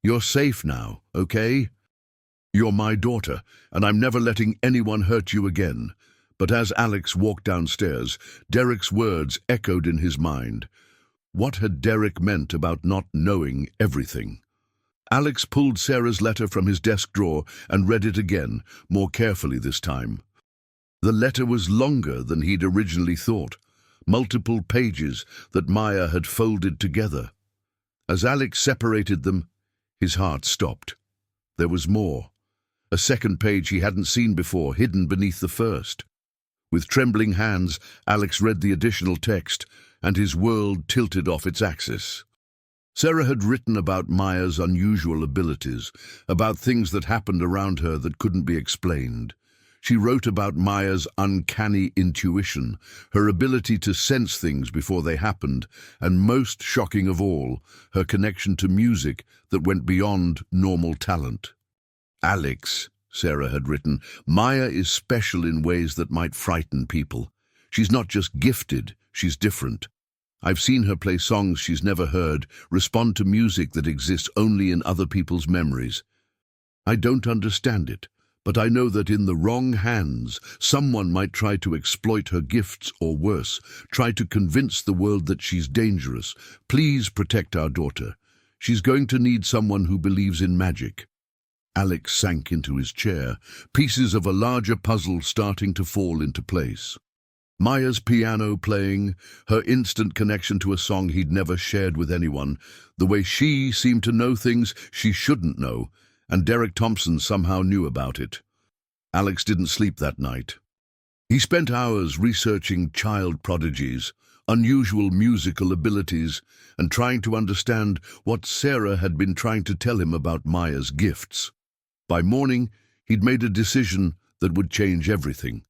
"You're safe now, okay? You're my daughter, and I'm never letting anyone hurt you again." But as Alex walked downstairs, Derek's words echoed in his mind. What had Derek meant about not knowing everything? Alex pulled Sarah's letter from his desk drawer and read it again, more carefully this time. The letter was longer than he'd originally thought, multiple pages that Maya had folded together. As Alex separated them, his heart stopped. There was more. A second page he hadn't seen before, hidden beneath the first. With trembling hands, Alex read the additional text, and his world tilted off its axis. Sarah had written about Maya's unusual abilities, about things that happened around her that couldn't be explained. She wrote about Maya's uncanny intuition, her ability to sense things before they happened, and most shocking of all, her connection to music that went beyond normal talent. "Alex," Sarah had written, "Maya is special in ways that might frighten people. She's not just gifted, she's different. I've seen her play songs she's never heard, respond to music that exists only in other people's memories. I don't understand it, but I know that in the wrong hands, someone might try to exploit her gifts or worse, try to convince the world that she's dangerous. Please protect our daughter. She's going to need someone who believes in magic." Alex sank into his chair, pieces of a larger puzzle starting to fall into place. Maya's piano playing, her instant connection to a song he'd never shared with anyone, the way she seemed to know things she shouldn't know, and Derek Thompson somehow knew about it. Alex didn't sleep that night. He spent hours researching child prodigies, unusual musical abilities, and trying to understand what Sarah had been trying to tell him about Maya's gifts. By morning, he'd made a decision that would change everything.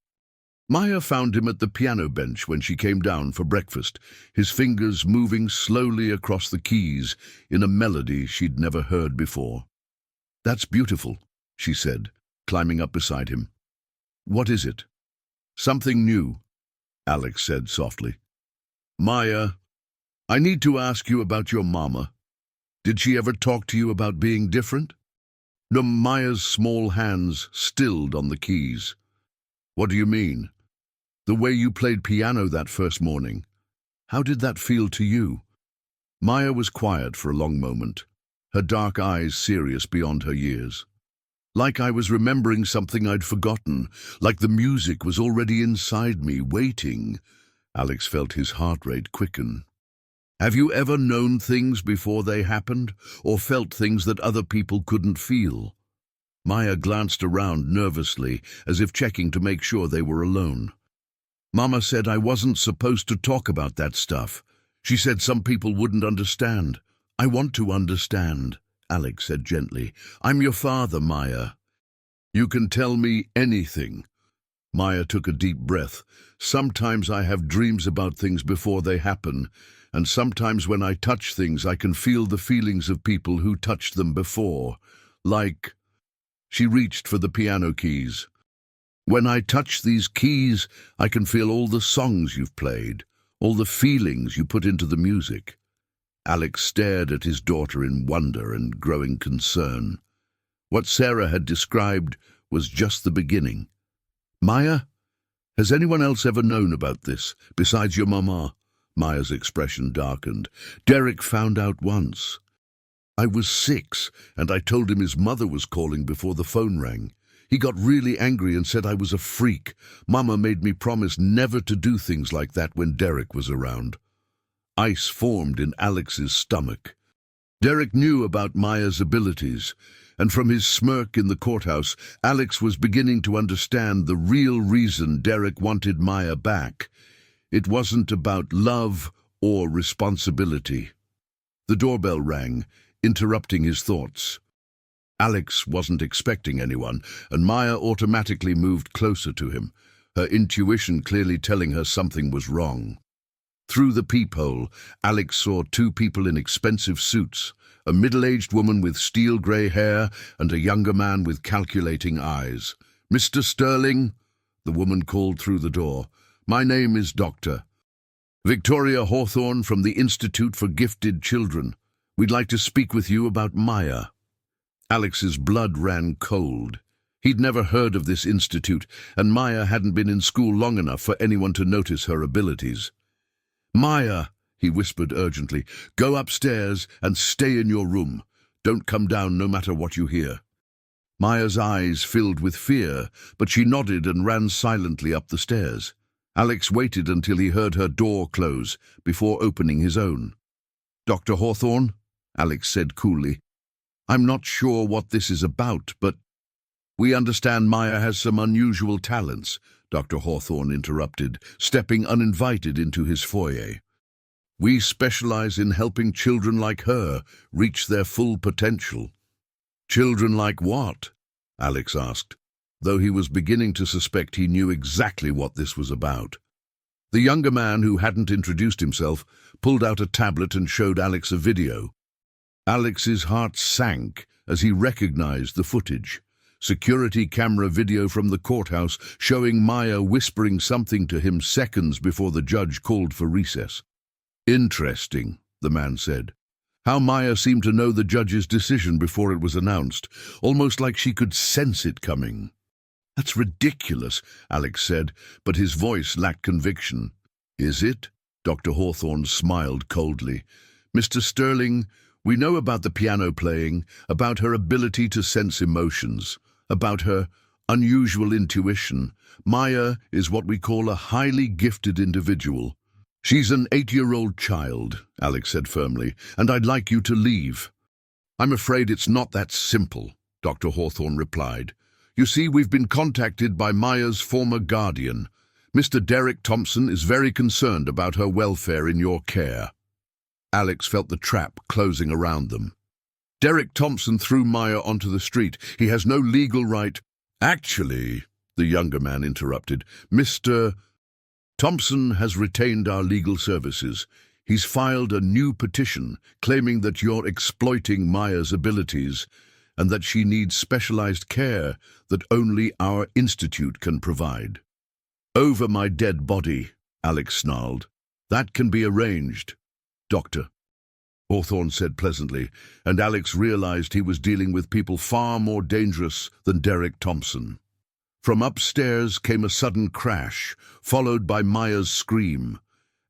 Maya found him at the piano bench when she came down for breakfast, his fingers moving slowly across the keys in a melody she'd never heard before. "That's beautiful," she said, climbing up beside him. "What is it?" "Something new," Alex said softly. "Maya, I need to ask you about your mama. Did she ever talk to you about being different?" No, Maya's small hands stilled on the keys. "What do you mean?" "The way you played piano that first morning. How did that feel to you?" Maya was quiet for a long moment, her dark eyes serious beyond her years. "Like I was remembering something I'd forgotten, like the music was already inside me, waiting." Alex felt his heart rate quicken. "Have you ever known things before they happened, or felt things that other people couldn't feel?" Maya glanced around nervously, as if checking to make sure they were alone. "Mama said I wasn't supposed to talk about that stuff. She said some people wouldn't understand." "I want to understand," Alex said gently. "I'm your father, Maya. You can tell me anything." Maya took a deep breath. "Sometimes I have dreams about things before they happen, and sometimes when I touch things I can feel the feelings of people who touched them before. Like..." She reached for the piano keys. "When I touch these keys, I can feel all the songs you've played, all the feelings you put into the music." Alex stared at his daughter in wonder and growing concern. What Sarah had described was just the beginning. "Maya, has anyone else ever known about this, besides your mama?" Maya's expression darkened. "Derek found out once. I was 6, and I told him his mother was calling before the phone rang. He got really angry and said I was a freak. Mama made me promise never to do things like that when Derek was around." Ice formed in Alex's stomach. Derek knew about Maya's abilities, And from his smirk in the courthouse, Alex was beginning to understand the real reason Derek wanted Maya back. It wasn't about love or responsibility. The doorbell rang, interrupting his thoughts. Alex wasn't expecting anyone, and Maya automatically moved closer to him, her intuition clearly telling her something was wrong. Through the peephole, Alex saw two people in expensive suits, a middle-aged woman with steel-grey hair and a younger man with calculating eyes. "Mr. Sterling," the woman called through the door. "My name is Dr. Victoria Hawthorne from the Institute for Gifted Children. We'd like to speak with you about Maya." Alex's blood ran cold. He'd never heard of this institute, and Maya hadn't been in school long enough for anyone to notice her abilities. "Maya," he whispered urgently, "go upstairs and stay in your room. Don't come down no matter what you hear." Maya's eyes filled with fear, but she nodded and ran silently up the stairs. Alex waited until he heard her door close before opening his own. "Dr. Hawthorne," Alex said coolly, "I'm not sure what this is about, but—" "We understand Maya has some unusual talents," Dr. Hawthorne interrupted, stepping uninvited into his foyer. "We specialize in helping children like her reach their full potential." "Children like what?" Alex asked, though he was beginning to suspect he knew exactly what this was about. The younger man, who hadn't introduced himself, pulled out a tablet and showed Alex a video. Alex's heart sank as he recognized the footage. Security camera video from the courthouse showing Maya whispering something to him seconds before the judge called for recess. "Interesting," the man said. How Maya seemed to know the judge's decision before it was announced, almost like she could sense it coming. "That's ridiculous," Alex said, but his voice lacked conviction. "Is it?" Dr. Hawthorne smiled coldly. "Mr. Sterling, we know about the piano playing, about her ability to sense emotions, about her unusual intuition. Maya is what we call a highly gifted individual. She's an 8-year-old child," Alex said firmly, "and I'd like you to leave." "I'm afraid it's not that simple," Dr. Hawthorne replied. "You see, we've been contacted by Maya's former guardian. Mr. Derek Thompson is very concerned about her welfare in your care." Alex felt the trap closing around them. "Derek Thompson threw Maya onto the street. He has no legal right—" "Actually," the younger man interrupted, "Mr. Thompson has retained our legal services. He's filed a new petition claiming that you're exploiting Maya's abilities and that she needs specialized care that only our institute can provide." "Over my dead body," Alex snarled. "That can be arranged, Doctor," Hawthorne said pleasantly, and Alex realized he was dealing with people far more dangerous than Derek Thompson. From upstairs came a sudden crash, followed by Maya's scream.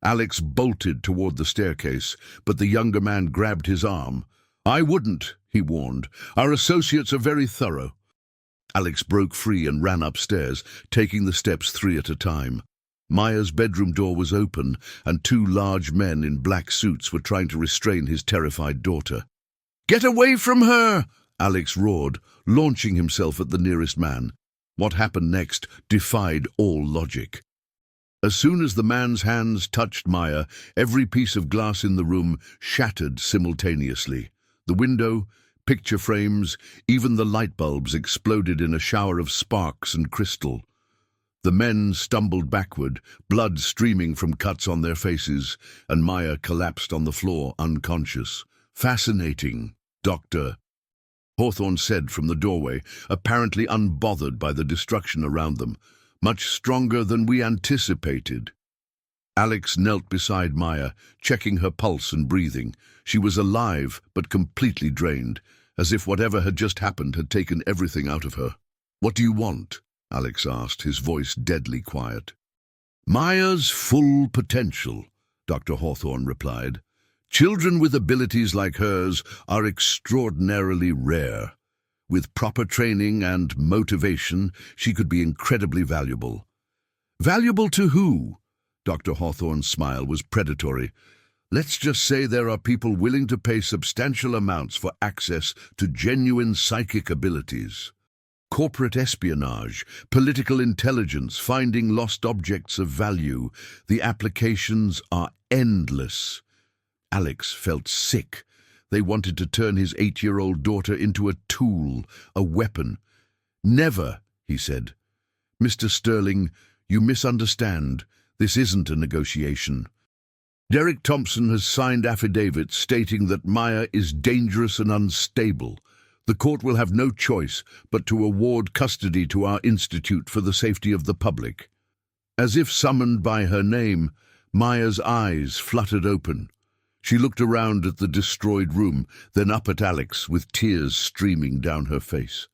Alex bolted toward the staircase, but the younger man grabbed his arm. "I wouldn't," he warned. "Our associates are very thorough." Alex broke free and ran upstairs, taking the steps 3 at a time. Maya's bedroom door was open, and 2 large men in black suits were trying to restrain his terrified daughter. "Get away from her!" Alex roared, launching himself at the nearest man. What happened next defied all logic. As soon as the man's hands touched Maya, every piece of glass in the room shattered simultaneously. The window, picture frames, even the light bulbs exploded in a shower of sparks and crystal. The men stumbled backward, blood streaming from cuts on their faces, and Maya collapsed on the floor, unconscious. "Fascinating, Doctor," Hawthorne said from the doorway, apparently unbothered by the destruction around them. "Much stronger than we anticipated." Alex knelt beside Maya, checking her pulse and breathing. She was alive, but completely drained, as if whatever had just happened had taken everything out of her. "What do you want?" Alex asked, his voice deadly quiet. "Maya's full potential," Dr. Hawthorne replied. "Children with abilities like hers are extraordinarily rare. With proper training and motivation, she could be incredibly valuable." "Valuable to who?" Dr. Hawthorne's smile was predatory. Let's just say there are people willing to pay substantial amounts for access to genuine psychic abilities. Corporate espionage, political intelligence, finding lost objects of value. The applications are endless. Alex felt sick. They wanted to turn his 8-year-old daughter into a tool, a weapon. "Never," he said. "Mr. Sterling, you misunderstand. This isn't a negotiation. Derek Thompson has signed affidavits stating that Maya is dangerous and unstable. The court will have no choice but to award custody to our institute for the safety of the public." As if summoned by her name, Maya's eyes fluttered open. She looked around at the destroyed room, then up at Alex with tears streaming down her face.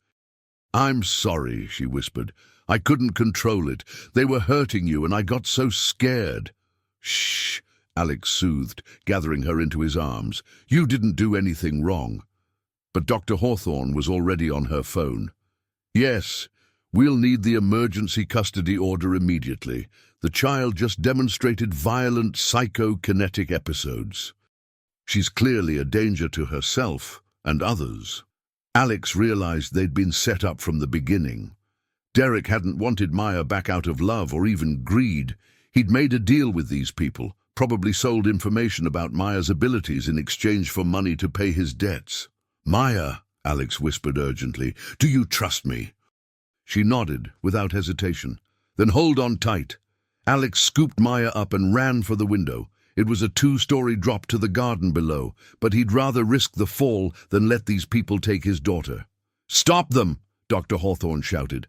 "I'm sorry," she whispered. "I couldn't control it. They were hurting you and I got so scared." "Shh," Alex soothed, gathering her into his arms. "You didn't do anything wrong." But Dr. Hawthorne was already on her phone. "Yes, we'll need the emergency custody order immediately. The child just demonstrated violent psychokinetic episodes. She's clearly a danger to herself and others." Alex realized they'd been set up from the beginning. Derek hadn't wanted Maya back out of love or even greed. He'd made a deal with these people, probably sold information about Maya's abilities in exchange for money to pay his debts. "Maya," Alex whispered urgently, "do you trust me?" She nodded without hesitation. "Then hold on tight." Alex scooped Maya up and ran for the window. It was a 2-story drop to the garden below, but he'd rather risk the fall than let these people take his daughter. "Stop them!" Dr. Hawthorne shouted.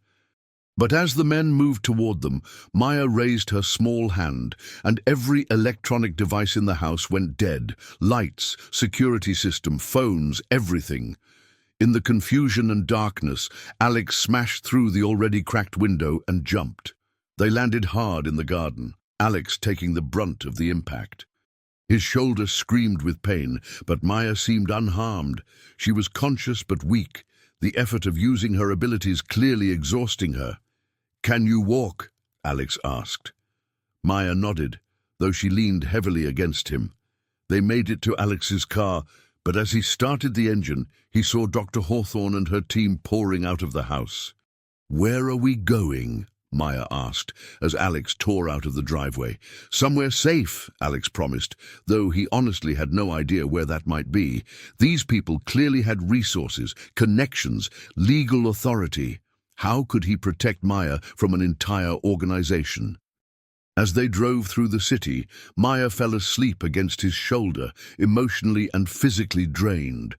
But as the men moved toward them, Maya raised her small hand, and every electronic device in the house went dead. Lights, security system, phones, everything. In the confusion and darkness, Alex smashed through the already cracked window and jumped. They landed hard in the garden, Alex taking the brunt of the impact. His shoulder screamed with pain, but Maya seemed unharmed. She was conscious but weak, the effort of using her abilities clearly exhausting her. "Can you walk?" Alex asked. Maya nodded, though she leaned heavily against him. They made it to Alex's car, but as he started the engine, he saw Dr. Hawthorne and her team pouring out of the house. "Where are we going?" Maya asked, as Alex tore out of the driveway. "Somewhere safe," Alex promised, though he honestly had no idea where that might be. These people clearly had resources, connections, legal authority. How could he protect Maya from an entire organization? As they drove through the city, Maya fell asleep against his shoulder, emotionally and physically drained.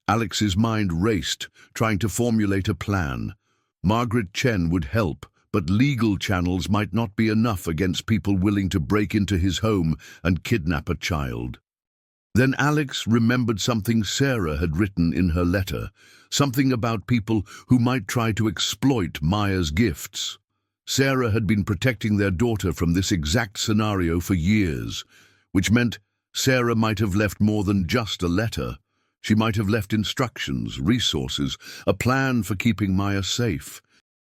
Alex's mind raced, trying to formulate a plan. Margaret Chen would help, but legal channels might not be enough against people willing to break into his home and kidnap a child. Then Alex remembered something Sarah had written in her letter, something about people who might try to exploit Maya's gifts. Sarah had been protecting their daughter from this exact scenario for years, which meant Sarah might have left more than just a letter. She might have left instructions, resources, a plan for keeping Maya safe.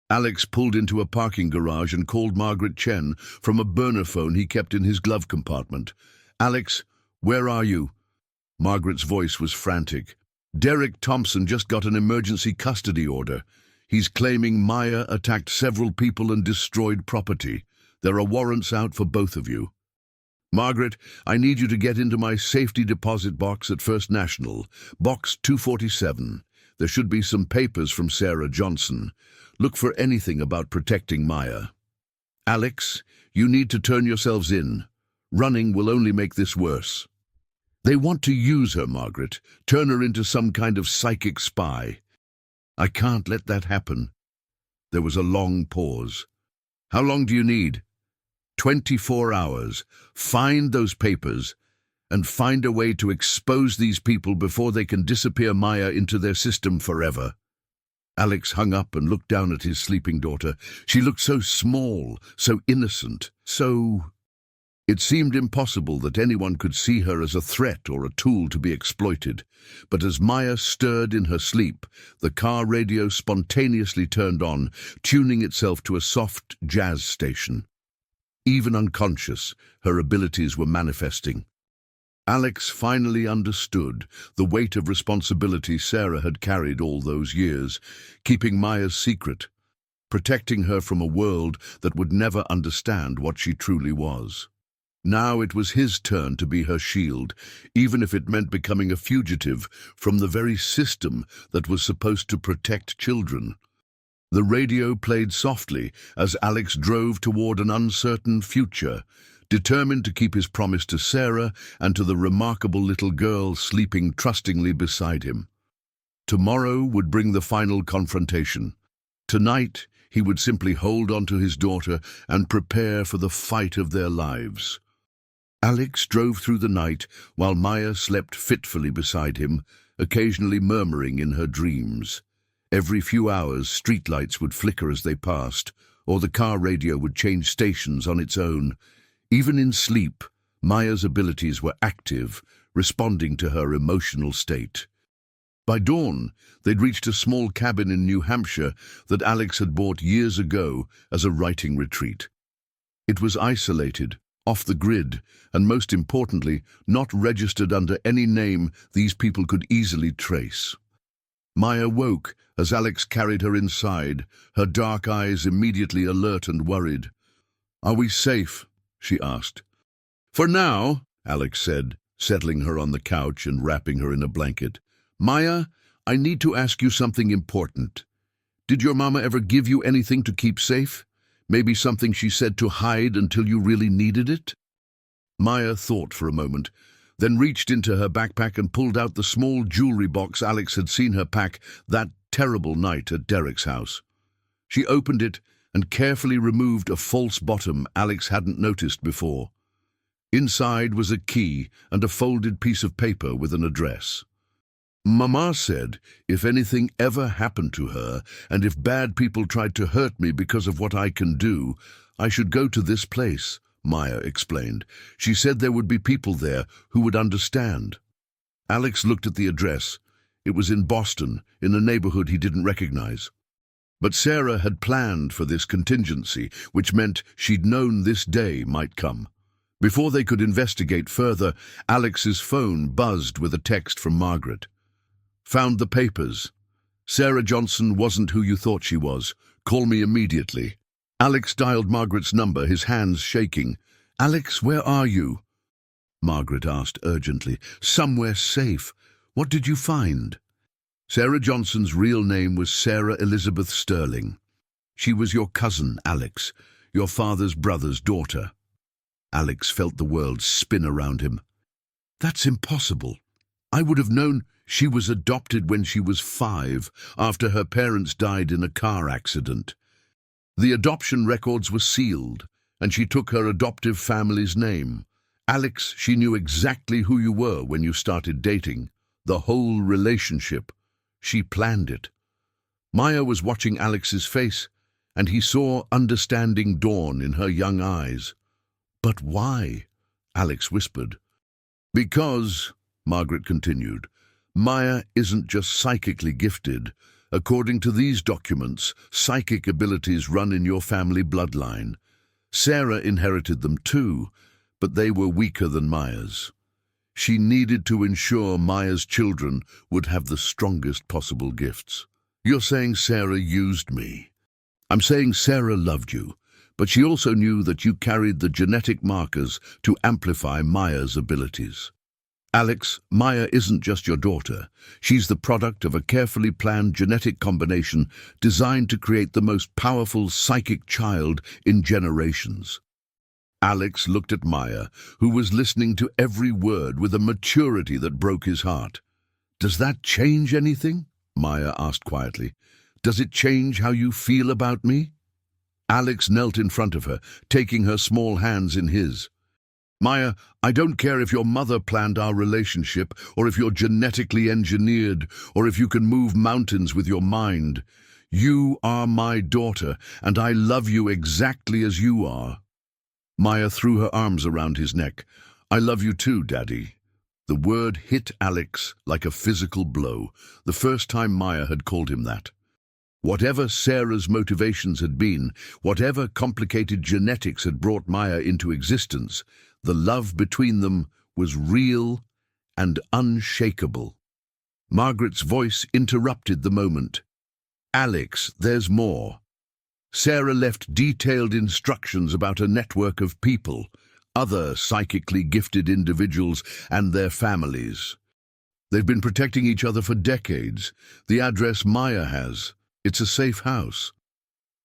Alex pulled into a parking garage and called Margaret Chen from a burner phone he kept in his glove compartment. "Alex, where are you?" Margaret's voice was frantic. "Derek Thompson just got an emergency custody order. He's claiming Maya attacked several people and destroyed property. There are warrants out for both of you." "Margaret, I need you to get into my safety deposit box at First National, box 247. There should be some papers from Sarah Johnson. Look for anything about protecting Maya." "Alex, you need to turn yourselves in. Running will only make this worse." "They want to use her, Margaret, turn her into some kind of psychic spy." "I can't let that happen." There was a long pause. "How long do you need?" 24 hours. Find those papers and find a way to expose these people before they can disappear Maya into their system forever." Alex hung up and looked down at his sleeping daughter. She looked so small, so innocent, so... It seemed impossible that anyone could see her as a threat or a tool to be exploited. But as Maya stirred in her sleep, the car radio spontaneously turned on, tuning itself to a soft jazz station. Even unconscious, her abilities were manifesting. Alex finally understood the weight of responsibility Sarah had carried all those years, keeping Maya's secret, protecting her from a world that would never understand what she truly was. Now it was his turn to be her shield, even if it meant becoming a fugitive from the very system that was supposed to protect children. The radio played softly as Alex drove toward an uncertain future, determined to keep his promise to Sarah and to the remarkable little girl sleeping trustingly beside him. Tomorrow would bring the final confrontation. Tonight, he would simply hold on to his daughter and prepare for the fight of their lives. Alex drove through the night while Maya slept fitfully beside him, occasionally murmuring in her dreams. Every few hours, streetlights would flicker as they passed, or the car radio would change stations on its own. Even in sleep, Maya's abilities were active, responding to her emotional state. By dawn, they'd reached a small cabin in New Hampshire that Alex had bought years ago as a writing retreat. It was isolated, off the grid, and most importantly, not registered under any name these people could easily trace. Maya woke as Alex carried her inside, her dark eyes immediately alert and worried. "Are we safe?" she asked. "For now," Alex said, settling her on the couch and wrapping her in a blanket. "Maya, I need to ask you something important. Did your mama ever give you anything to keep safe? Maybe something she said to hide until you really needed it?" Maya thought for a moment, then reached into her backpack and pulled out the small jewelry box Alex had seen her pack that terrible night at Derek's house. She opened it and carefully removed a false bottom Alex hadn't noticed before. Inside was a key and a folded piece of paper with an address. "Mama said if anything ever happened to her, and if bad people tried to hurt me because of what I can do, I should go to this place," Maya explained. "She said there would be people there who would understand." Alex looked at the address. It was in Boston, in a neighborhood he didn't recognize. But Sarah had planned for this contingency, which meant she'd known this day might come. Before they could investigate further, Alex's phone buzzed with a text from Margaret. "Found the papers. Sarah Johnson wasn't who you thought she was. Call me immediately." Alex dialed Margaret's number, his hands shaking. "Alex, where are you?" Margaret asked urgently. "Somewhere safe. What did you find?" Sarah Johnson's real name was Sarah Elizabeth Sterling. "She was your cousin, Alex, your father's brother's daughter." Alex felt the world spin around him. "That's impossible. I would have known she was adopted when she was 5, after her parents died in a car accident. The adoption records were sealed, and she took her adoptive family's name. Alex, she knew exactly who you were when you started dating. The whole relationship. She planned it." Maya was watching Alex's face, and he saw understanding dawn in her young eyes. "But why?" Alex whispered. "Because," Margaret continued, "Maya isn't just psychically gifted. According to these documents, psychic abilities run in your family bloodline. Sarah inherited them too, but they were weaker than Maya's. She needed to ensure Maya's children would have the strongest possible gifts." "You're saying Sarah used me?" "I'm saying Sarah loved you, but she also knew that you carried the genetic markers to amplify Maya's abilities. Alex, Maya isn't just your daughter. She's the product of a carefully planned genetic combination designed to create the most powerful psychic child in generations." Alex looked at Maya, who was listening to every word with a maturity that broke his heart. "Does that change anything?" Maya asked quietly. "Does it change how you feel about me?" Alex knelt in front of her, taking her small hands in his. "Maya, I don't care if your mother planned our relationship, or if you're genetically engineered, or if you can move mountains with your mind. You are my daughter, and I love you exactly as you are." Maya threw her arms around his neck. "I love you too, Daddy." The word hit Alex like a physical blow, the first time Maya had called him that. Whatever Sarah's motivations had been, whatever complicated genetics had brought Maya into existence, the love between them was real and unshakable. Margaret's voice interrupted the moment. "Alex, there's more." Sarah left detailed instructions about a network of people, other psychically gifted individuals and their families. They've been protecting each other for decades. The address Maya has. It's a safe house.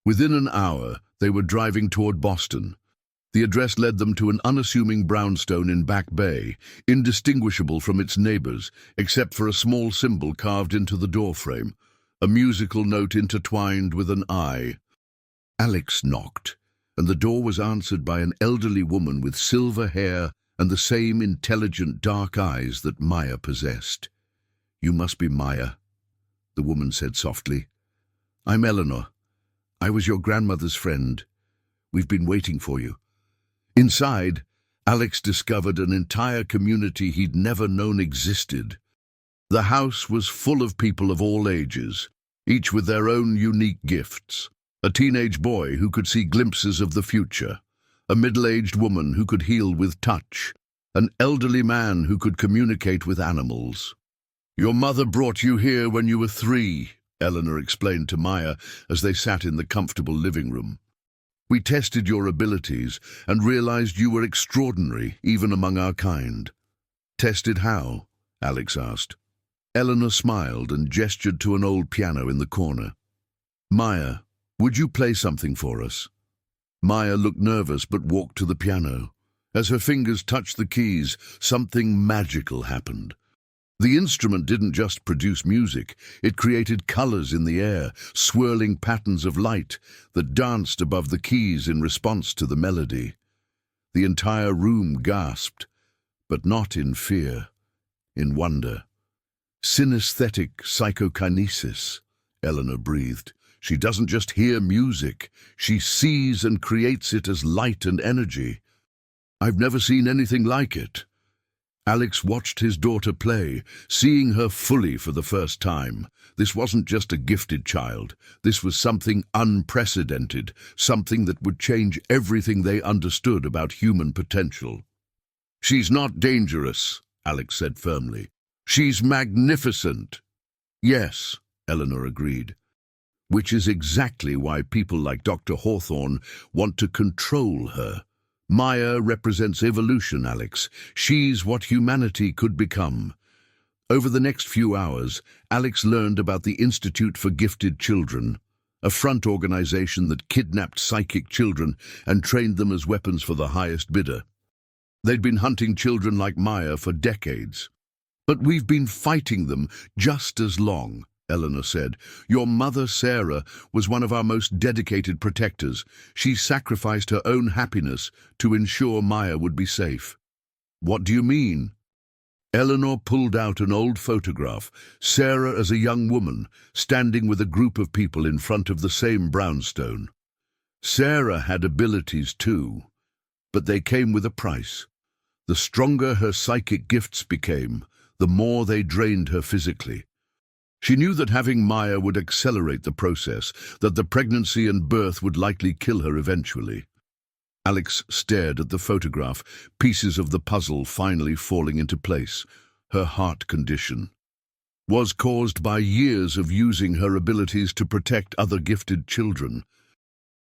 Within an hour, they were driving toward Boston. The address led them to an unassuming brownstone in Back Bay, indistinguishable from its neighbors, except for a small symbol carved into the doorframe, a musical note intertwined with an eye. Alex knocked, and the door was answered by an elderly woman with silver hair and the same intelligent dark eyes that Maya possessed. "You must be Maya," the woman said softly. "I'm Eleanor. I was your grandmother's friend. We've been waiting for you." Inside, Alex discovered an entire community he'd never known existed. The house was full of people of all ages, each with their own unique gifts. A teenage boy who could see glimpses of the future, a middle-aged woman who could heal with touch, an elderly man who could communicate with animals. "Your mother brought you here when you were 3, Eleanor explained to Maya as they sat in the comfortable living room. "We tested your abilities and realized you were extraordinary, even among our kind." "Tested how?" Alex asked. Eleanor smiled and gestured to an old piano in the corner. "Maya, would you play something for us?" Maya looked nervous but walked to the piano. As her fingers touched the keys, something magical happened. The instrument didn't just produce music, it created colors in the air, swirling patterns of light that danced above the keys in response to the melody. The entire room gasped, but not in fear, in wonder. "Synesthetic psychokinesis," Eleanor breathed. "She doesn't just hear music, she sees and creates it as light and energy. I've never seen anything like it." Alex watched his daughter play, seeing her fully for the first time. This wasn't just a gifted child. This was something unprecedented, something that would change everything they understood about human potential. "She's not dangerous," Alex said firmly. "She's magnificent." "Yes," Eleanor agreed. "Which is exactly why people like Dr. Hawthorne want to control her. Maya represents evolution, Alex. She's what humanity could become." Over the next few hours, Alex learned about the Institute for Gifted Children, a front organization that kidnapped psychic children and trained them as weapons for the highest bidder. They'd been hunting children like Maya for decades. "But we've been fighting them just as long," Eleanor said. "Your mother, Sarah, was one of our most dedicated protectors. She sacrificed her own happiness to ensure Maya would be safe." "What do you mean?" Eleanor pulled out an old photograph, Sarah as a young woman, standing with a group of people in front of the same brownstone. Sarah had abilities too, but they came with a price. The stronger her psychic gifts became, the more they drained her physically. She knew that having Maya would accelerate the process, that the pregnancy and birth would likely kill her eventually. Alex stared at the photograph, pieces of the puzzle finally falling into place. Her heart condition was caused by years of using her abilities to protect other gifted children.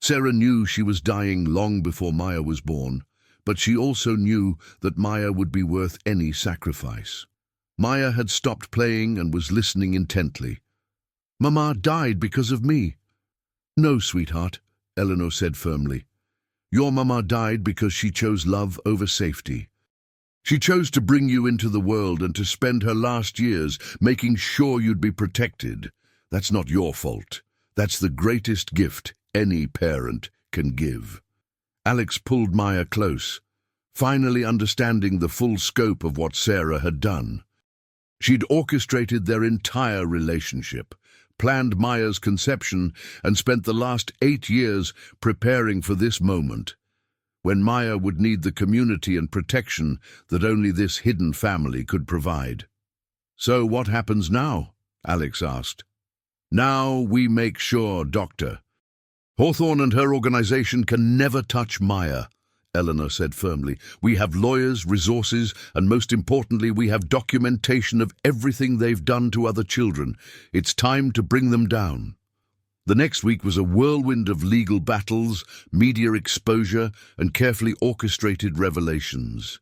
Sarah knew she was dying long before Maya was born, but she also knew that Maya would be worth any sacrifice. Maya had stopped playing and was listening intently. "Mama died because of me." "No, sweetheart," Eleanor said firmly. "Your mama died because she chose love over safety. She chose to bring you into the world and to spend her last years making sure you'd be protected. That's not your fault. That's the greatest gift any parent can give." Alex pulled Maya close, finally understanding the full scope of what Sarah had done. She'd orchestrated their entire relationship, planned Maya's conception, and spent the last 8 years preparing for this moment, when Maya would need the community and protection that only this hidden family could provide. "So what happens now?" Alex asked. "Now we make sure, Doctor. Hawthorne and her organization can never touch Maya. Eleanor said firmly. "We have lawyers, resources, and most importantly, we have documentation of everything they've done to other children. It's time to bring them down." The next week was a whirlwind of legal battles, media exposure, and carefully orchestrated revelations.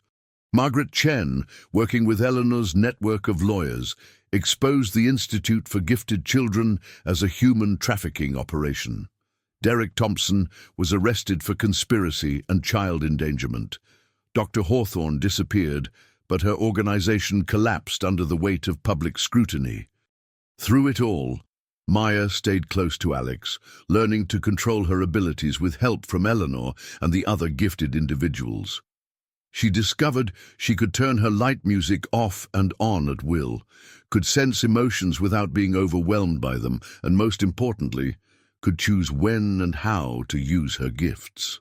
Margaret Chen, working with Eleanor's network of lawyers, exposed the Institute for Gifted Children as a human trafficking operation. Derek Thompson was arrested for conspiracy and child endangerment. Dr. Hawthorne disappeared, but her organization collapsed under the weight of public scrutiny. Through it all, Maya stayed close to Alex, learning to control her abilities with help from Eleanor and the other gifted individuals. She discovered she could turn her light music off and on at will, could sense emotions without being overwhelmed by them, and most importantly, could choose when and how to use her gifts.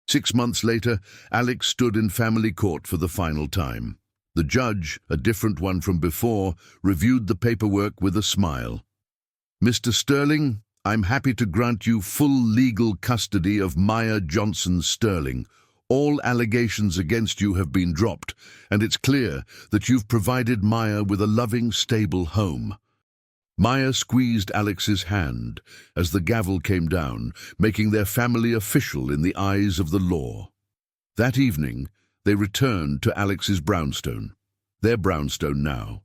6 months later, Alex stood in family court for the final time. The judge, a different one from before, reviewed the paperwork with a smile. "Mr. Sterling, I'm happy to grant you full legal custody of Maya Johnson Sterling. All allegations against you have been dropped, and it's clear that you've provided Maya with a loving, stable home." Maya squeezed Alex's hand as the gavel came down, making their family official in the eyes of the law. That evening, they returned to Alex's brownstone, their brownstone now.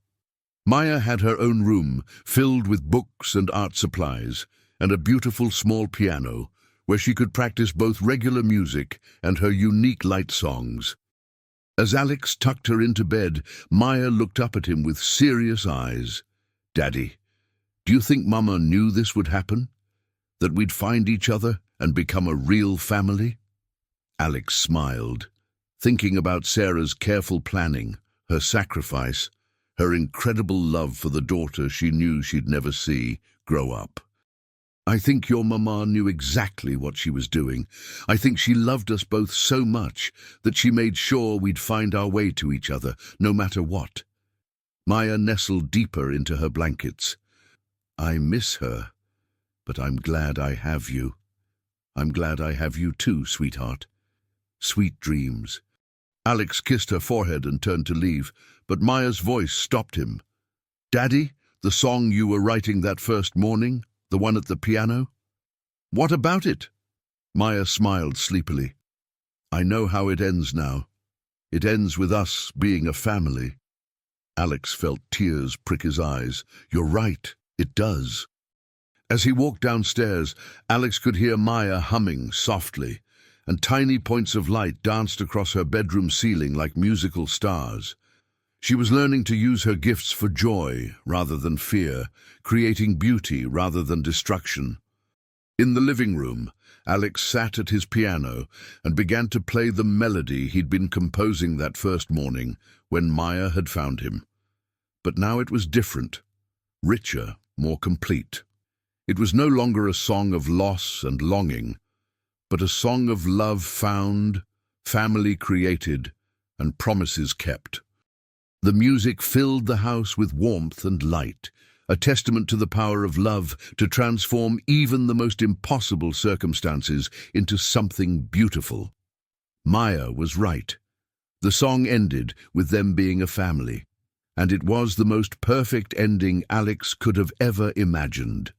Maya had her own room, filled with books and art supplies, and a beautiful small piano, where she could practice both regular music and her unique light songs. As Alex tucked her into bed, Maya looked up at him with serious eyes. "Daddy, do you think Mama knew this would happen? That we'd find each other and become a real family?" Alex smiled, thinking about Sarah's careful planning, her sacrifice, her incredible love for the daughter she knew she'd never see grow up. "I think your Mama knew exactly what she was doing. I think she loved us both so much that she made sure we'd find our way to each other, no matter what." Maya nestled deeper into her blankets. "I miss her, but I'm glad I have you. I'm glad I have you too, sweetheart. Sweet dreams." Alex kissed her forehead and turned to leave, but Maya's voice stopped him. "Daddy, the song you were writing that first morning, the one at the piano? What about it?" Maya smiled sleepily. "I know how it ends now. It ends with us being a family." Alex felt tears prick his eyes. "You're right, it does." As he walked downstairs, Alex could hear Maya humming softly, and tiny points of light danced across her bedroom ceiling like musical stars. She was learning to use her gifts for joy rather than fear, creating beauty rather than destruction. In the living room, Alex sat at his piano and began to play the melody he'd been composing that first morning when Maya had found him. But now it was different, richer, more complete. It was no longer a song of loss and longing, but a song of love found, family created, and promises kept. The music filled the house with warmth and light, a testament to the power of love to transform even the most impossible circumstances into something beautiful. Maya was right. The song ended with them being a family, and it was the most perfect ending Alex could have ever imagined.